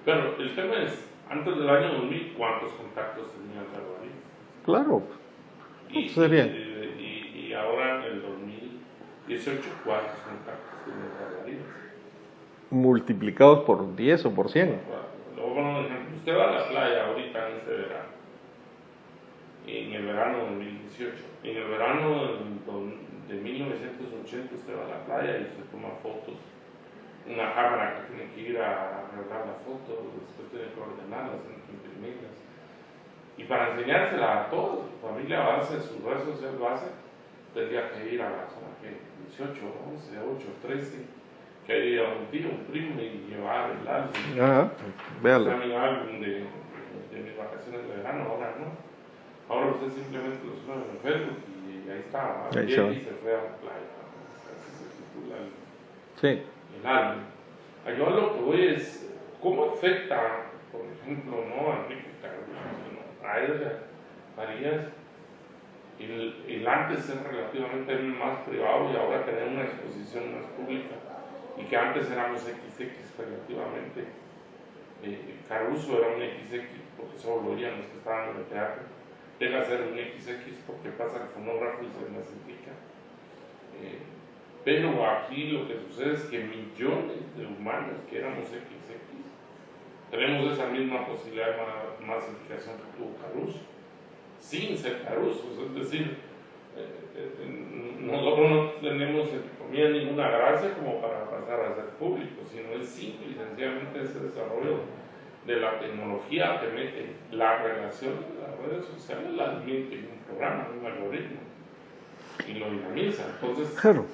Pero el tema es, antes del año 2000, ¿cuántos contactos tenía Edgar Varías? Claro, Y ahora en el 2018, ¿cuántos contactos tiene Edgar Varías? Multiplicados por 10 o por 100. Luego, por ejemplo, usted va a la playa ahorita en este verano, en el verano de 2018. En el verano de 1980 usted va a la playa y se toma fotos. Una cámara que tiene que ir a arreglar la foto, después tiene que ordenarlas, tiene que imprimirlas. Y para enseñársela a todos, su familia base, su red social base, tendría que ir a la zona que 18, 11, 8, 13, que haya un tío, un primo y llevar el álbum. Ajá, véalo. Mi álbum de mis vacaciones de verano, ahora no. Ahora usted simplemente lo sube en Facebook y ahí está. Ayer se fue a la playa. Así se titula el álbum. Yo a lo que voy es, ¿cómo afecta, por ejemplo, no a Enrique Caruso, sino a Edgar Varías, el antes ser relativamente más privado y ahora tener una exposición más pública? Y que antes éramos XX relativamente. Caruso era un XX porque solo lo oían los que estaban en el teatro. Deja de ser un XX porque pasa el fonógrafo y se masifica. Pero aquí lo que sucede es que millones de humanos que éramos XX tenemos esa misma posibilidad de masificación que tuvo Caruso, sin ser Caruso. Es decir, nosotros no tenemos ninguna gracia como para pasar a ser público, sino es simple y sencillamente ese desarrollo de la tecnología que mete la relación de las redes sociales, la admite en un programa, en un algoritmo y lo dinamiza. Entonces, claro.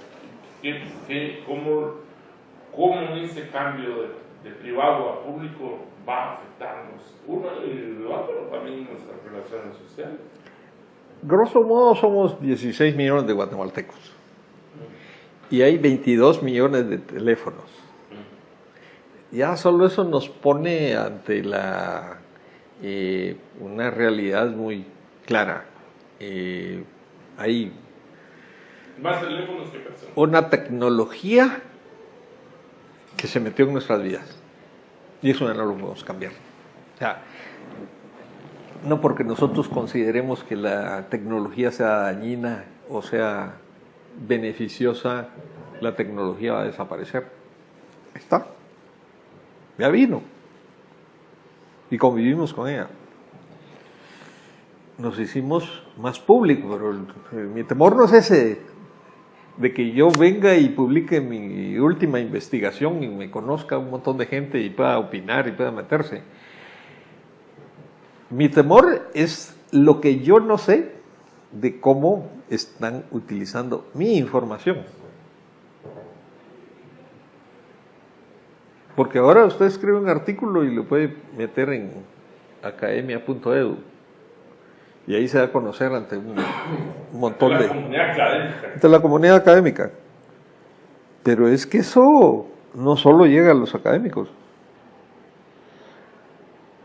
¿Cómo ese cambio de privado a público va a afectarnos? Uno en el individual, pero también en nuestras relaciones sociales. Grosso modo somos 16 millones de guatemaltecos y hay 22 millones de teléfonos. Ya solo eso nos pone ante una realidad muy clara. Hay más teléfonos que personas. Una tecnología que se metió en nuestras vidas y eso no lo podemos cambiar. O sea, no porque nosotros consideremos que la tecnología sea dañina o sea beneficiosa, la tecnología va a desaparecer. Ahí está. Ya vino. y convivimos con ella. Nos hicimos más público, pero mi temor no es ese, de que yo venga y publique mi última investigación y me conozca un montón de gente y pueda opinar y pueda meterse. Mi temor es lo que yo no sé de cómo están utilizando mi información. Porque ahora usted escribe un artículo y lo puede meter en academia.edu y ahí se da a conocer ante un montón de... Ante la comunidad académica. Pero es que eso no solo llega a los académicos.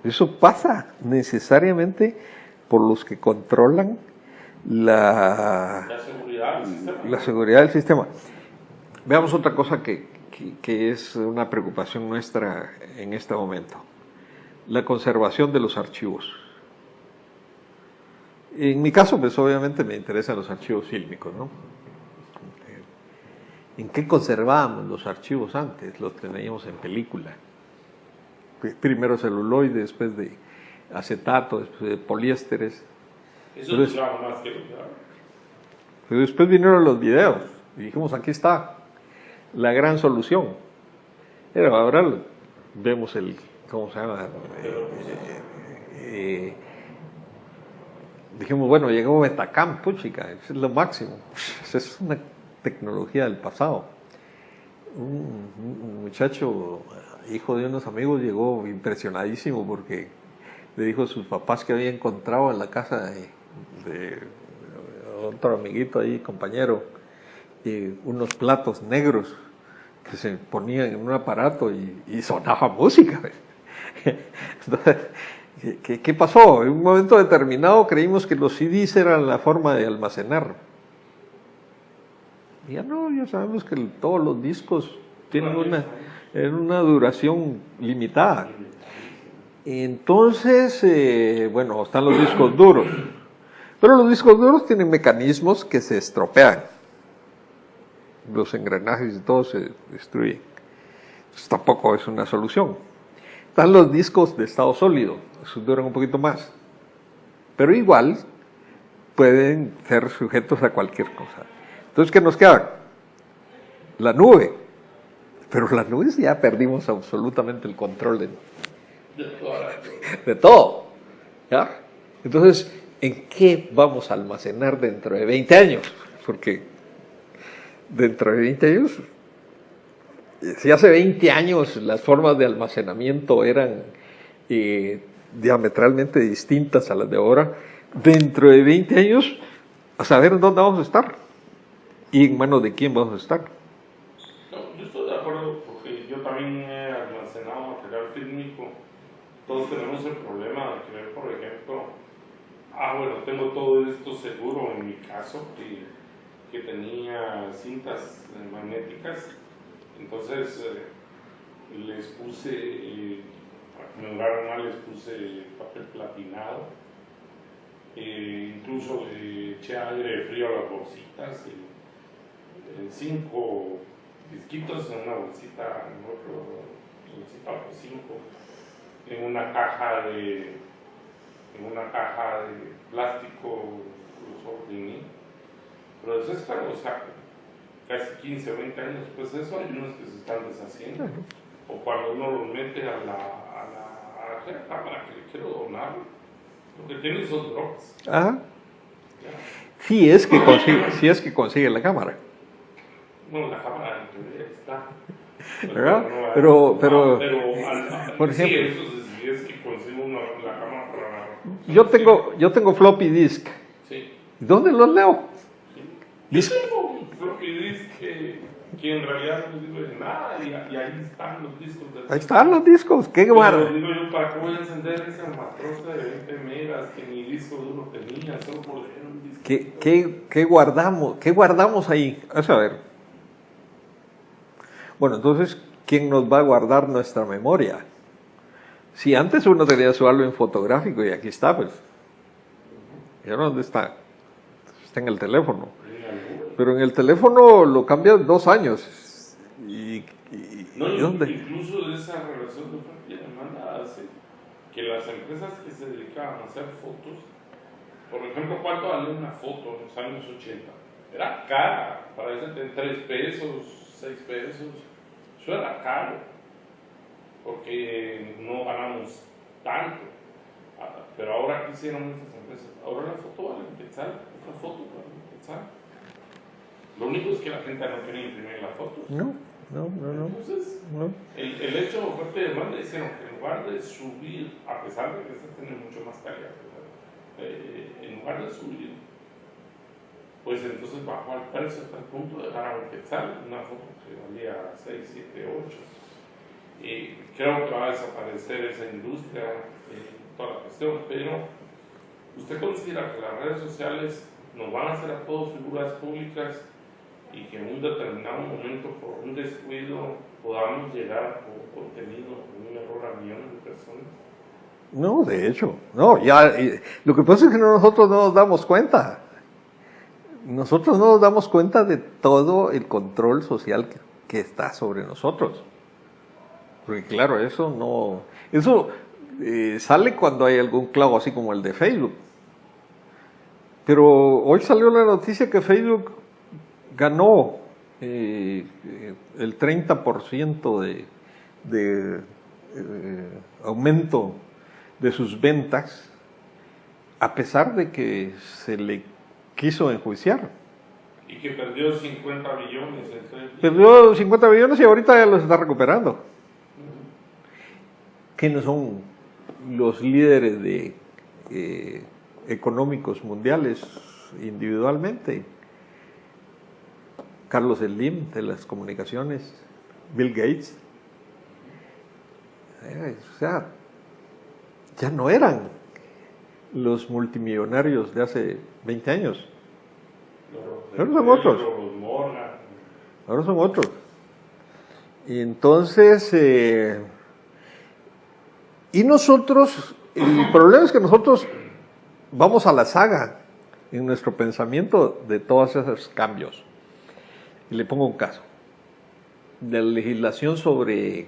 Eso pasa necesariamente por los que controlan la seguridad del sistema. Veamos otra cosa que es una preocupación nuestra en este momento. La conservación de los archivos. En mi caso, pues obviamente me interesan los archivos fílmicos, ¿no? ¿En qué conservábamos los archivos antes? Los teníamos en película. Primero celuloide, después de acetato, después de poliésteres. Eso duraba más que lo que ahora. Pero después vinieron los videos y dijimos, aquí está la gran solución. Pero ahora vemos el, ¿cómo se llama? Dijimos, bueno, llegó Betacam, puchica, eso es lo máximo. Esa es una tecnología del pasado. Un muchacho, hijo de unos amigos, llegó impresionadísimo porque le dijo a sus papás que había encontrado en la casa de otro amiguito ahí, compañero, unos platos negros que se ponían en un aparato y sonaba música. Entonces, ¿qué pasó? En un momento determinado creímos que los CDs eran la forma de almacenar. Y ya no, ya sabemos que todos los discos tienen una duración limitada. Entonces, bueno, están los discos duros. Pero los discos duros tienen mecanismos que se estropean. Los engranajes y todo se destruyen. Entonces, tampoco es una solución. Están los discos de estado sólido, esos duran un poquito más. Pero igual pueden ser sujetos a cualquier cosa. Entonces, ¿qué nos queda? La nube. Pero la nube ya perdimos absolutamente el control de todo. ¿Ya? Entonces, ¿en qué vamos a almacenar dentro de 20 años? Porque dentro de 20 años, si hace 20 años las formas de almacenamiento eran diametralmente distintas a las de ahora, dentro de 20 años, a saber dónde vamos a estar y en manos de quién vamos a estar. No, yo estoy de acuerdo porque yo también he almacenado material fílmico. Todos tenemos el problema de que, por ejemplo, bueno, tengo todo esto seguro en mi caso, que tenía cintas magnéticas, entonces les puse, para que me duraran mal, les puse papel platinado, incluso eché aire frío a las bolsitas, 5 disquitos en una bolsita, en otra bolsita por 5, en una caja de plástico, los ordení. Pero eso es claro, o sea, casi 15 o 20 años, pues eso hay unos que se están deshaciendo. O cuando uno los mete a la cámara que le quiero donar, lo que tiene son drops. Ajá. Si es que consigue la cámara. Bueno, la cámara en teoría está. ¿Verdad? Pero por ejemplo, sí, eso sí, es que consigo la cámara para... yo tengo floppy disk. Sí. ¿Dónde los leo? Yo tengo un floppy disk que en realidad no sirve de nada y ahí están los discos. Ahí están los discos. ¿Qué guarda? Digo yo, ¿para qué voy a encender esa matrosa de 20 megas que mi disco duro tenía solo por leer un disco? ¿Qué guardamos? ¿Qué guardamos ahí? A ver. Bueno, entonces, ¿quién nos va a guardar nuestra memoria? Si antes uno tenía su álbum fotográfico y aquí está, pues. ¿Y ahora dónde está? Está en el teléfono. Pero en el teléfono lo cambian 2 años. ¿Y No, dónde? Incluso de esa relación de familia me manda hace que las empresas que se dedicaban a hacer fotos, por ejemplo, ¿cuánto valía una foto en los años 80? Era cara, parece que 3 pesos, 6 pesos, eso era caro, porque no ganamos tanto. Pero ahora, ¿qué hicieron estas empresas? Ahora la foto vale un quetzal, otra foto vale un quetzal. Lo único es que la gente no quiere imprimir las fotos. No. Entonces, el hecho de oferta y demanda hicieron que en lugar de subir, a pesar de que estas tienen mucho más calidad, en lugar de subir, pues entonces bajó el precio hasta el punto de llegar a un quetzal, una foto que valía 6, 7, 8. Y creo que va a desaparecer esa industria, toda la cuestión, pero ¿usted considera que las redes sociales nos van a hacer a todos figuras públicas y que en un determinado momento, por un descuido, podamos llegar por contenido, con un error a millones de personas? No, de hecho, no, ya, lo que pasa es que nosotros no nos damos cuenta. Nosotros no nos damos cuenta de todo el control social que está sobre nosotros. Porque claro, eso sale cuando hay algún clavo así como el de Facebook. Pero hoy salió la noticia que Facebook ganó el 30% de aumento de sus ventas, a pesar de que se le quiso enjuiciar. Y que perdió 50 millones. Perdió 50 millones y ahorita ya los está recuperando. ¿Quiénes son los líderes económicos mundiales individualmente? Carlos Slim de las comunicaciones, Bill Gates. O sea, ya no eran los multimillonarios de hace 20 años. Ahora son otros. Ahora son otros. Y entonces, y nosotros, el problema es que nosotros vamos a la saga en nuestro pensamiento de todos esos cambios. Y le pongo un caso. De la legislación sobre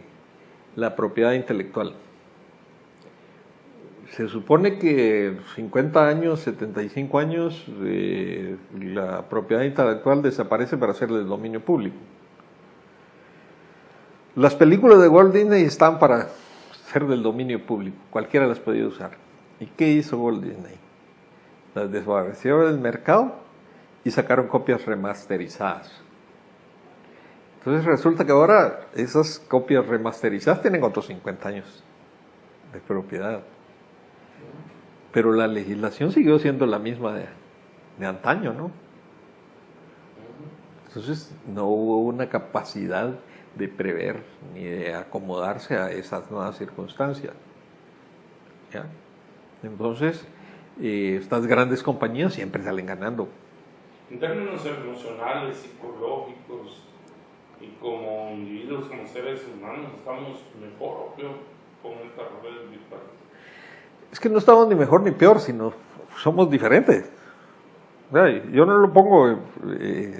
la propiedad intelectual. Se supone que 50 años, 75 años, la propiedad intelectual desaparece para ser del dominio público. Las películas de Walt Disney están para ser del dominio público, cualquiera las podía usar. ¿Y qué hizo Walt Disney? Las desapareció del mercado y sacaron copias remasterizadas. Entonces resulta que ahora esas copias remasterizadas tienen otros 50 años de propiedad. Pero la legislación siguió siendo la misma de antaño, ¿no? Entonces no hubo una capacidad de prever ni de acomodarse a esas nuevas circunstancias. ¿Ya? Entonces, estas grandes compañías siempre salen ganando. En términos emocionales, psicológicos y como individuos, como seres humanos, ¿estamos mejor o peor con estas redes virtuales? Es que no estamos ni mejor ni peor, sino somos diferentes. Yo no lo pongo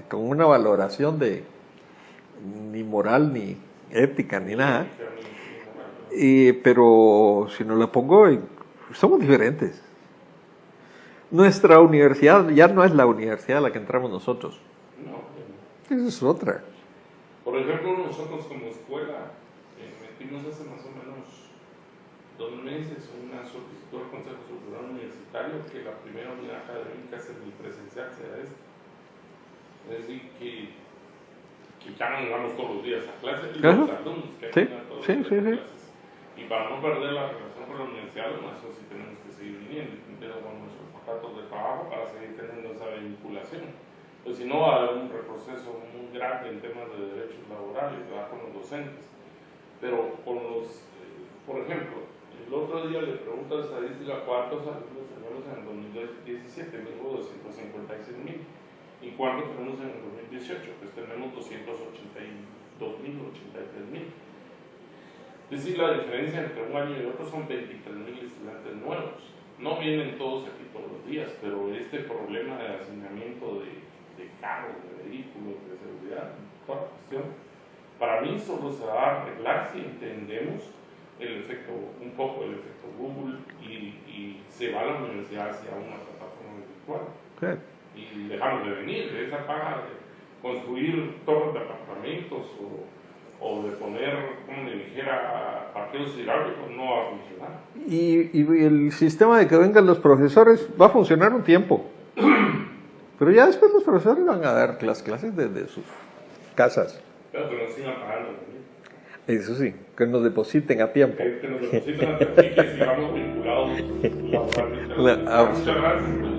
con una valoración de ni moral, ni ética, ni nada. Pero si no lo pongo, somos diferentes. Nuestra universidad ya no es la universidad a la que entramos nosotros. No. Esa es otra. Por ejemplo, nosotros como escuela metimos hace más o menos 2 meses una solicitud al Consejo Superior Universitario que la primera unidad académica semipresencial sea esta. Es decir, que ya no vamos todos los días a clases, y los alumnos que vengan todos los días a clases. Y para no perder la relación con la universidad, nosotros sí tenemos que seguir viniendo y cumplir con nuestros contratos de trabajo para seguir teniendo esa vinculación. Pues si no, va a haber un retroceso muy grande en temas de derechos laborales, ¿verdad? Con los docentes. Pero con los, por ejemplo, el otro día le pregunto a estadística cuántos alumnos tenemos en el 2017, me dijo 256,000. ¿Y cuánto tenemos en el 2018? Pues tenemos 282,000, 83,000. Es decir, la diferencia entre un año y otro son 23,000 estudiantes nuevos. No vienen todos aquí todos los días, pero este problema de asignamiento de carros, de vehículos, de seguridad, toda la cuestión, para mí solo se va a arreglar si entendemos un poco el efecto Google y se va a la universidad hacia una plataforma virtual. Okay. Y dejamos de venir de esa paga de construir torres de apartamentos o de poner, como le dijera, partidos hidráulicos, no va a funcionar. Y el sistema de que vengan los profesores va a funcionar un tiempo. Pero ya después los profesores van a dar las clases desde sus casas. Pero que nos sigan pagando también. Eso sí, que nos depositen a tiempo. Que nos depositen a tiempo y que sigamos vinculados laboralmente. Muchas gracias.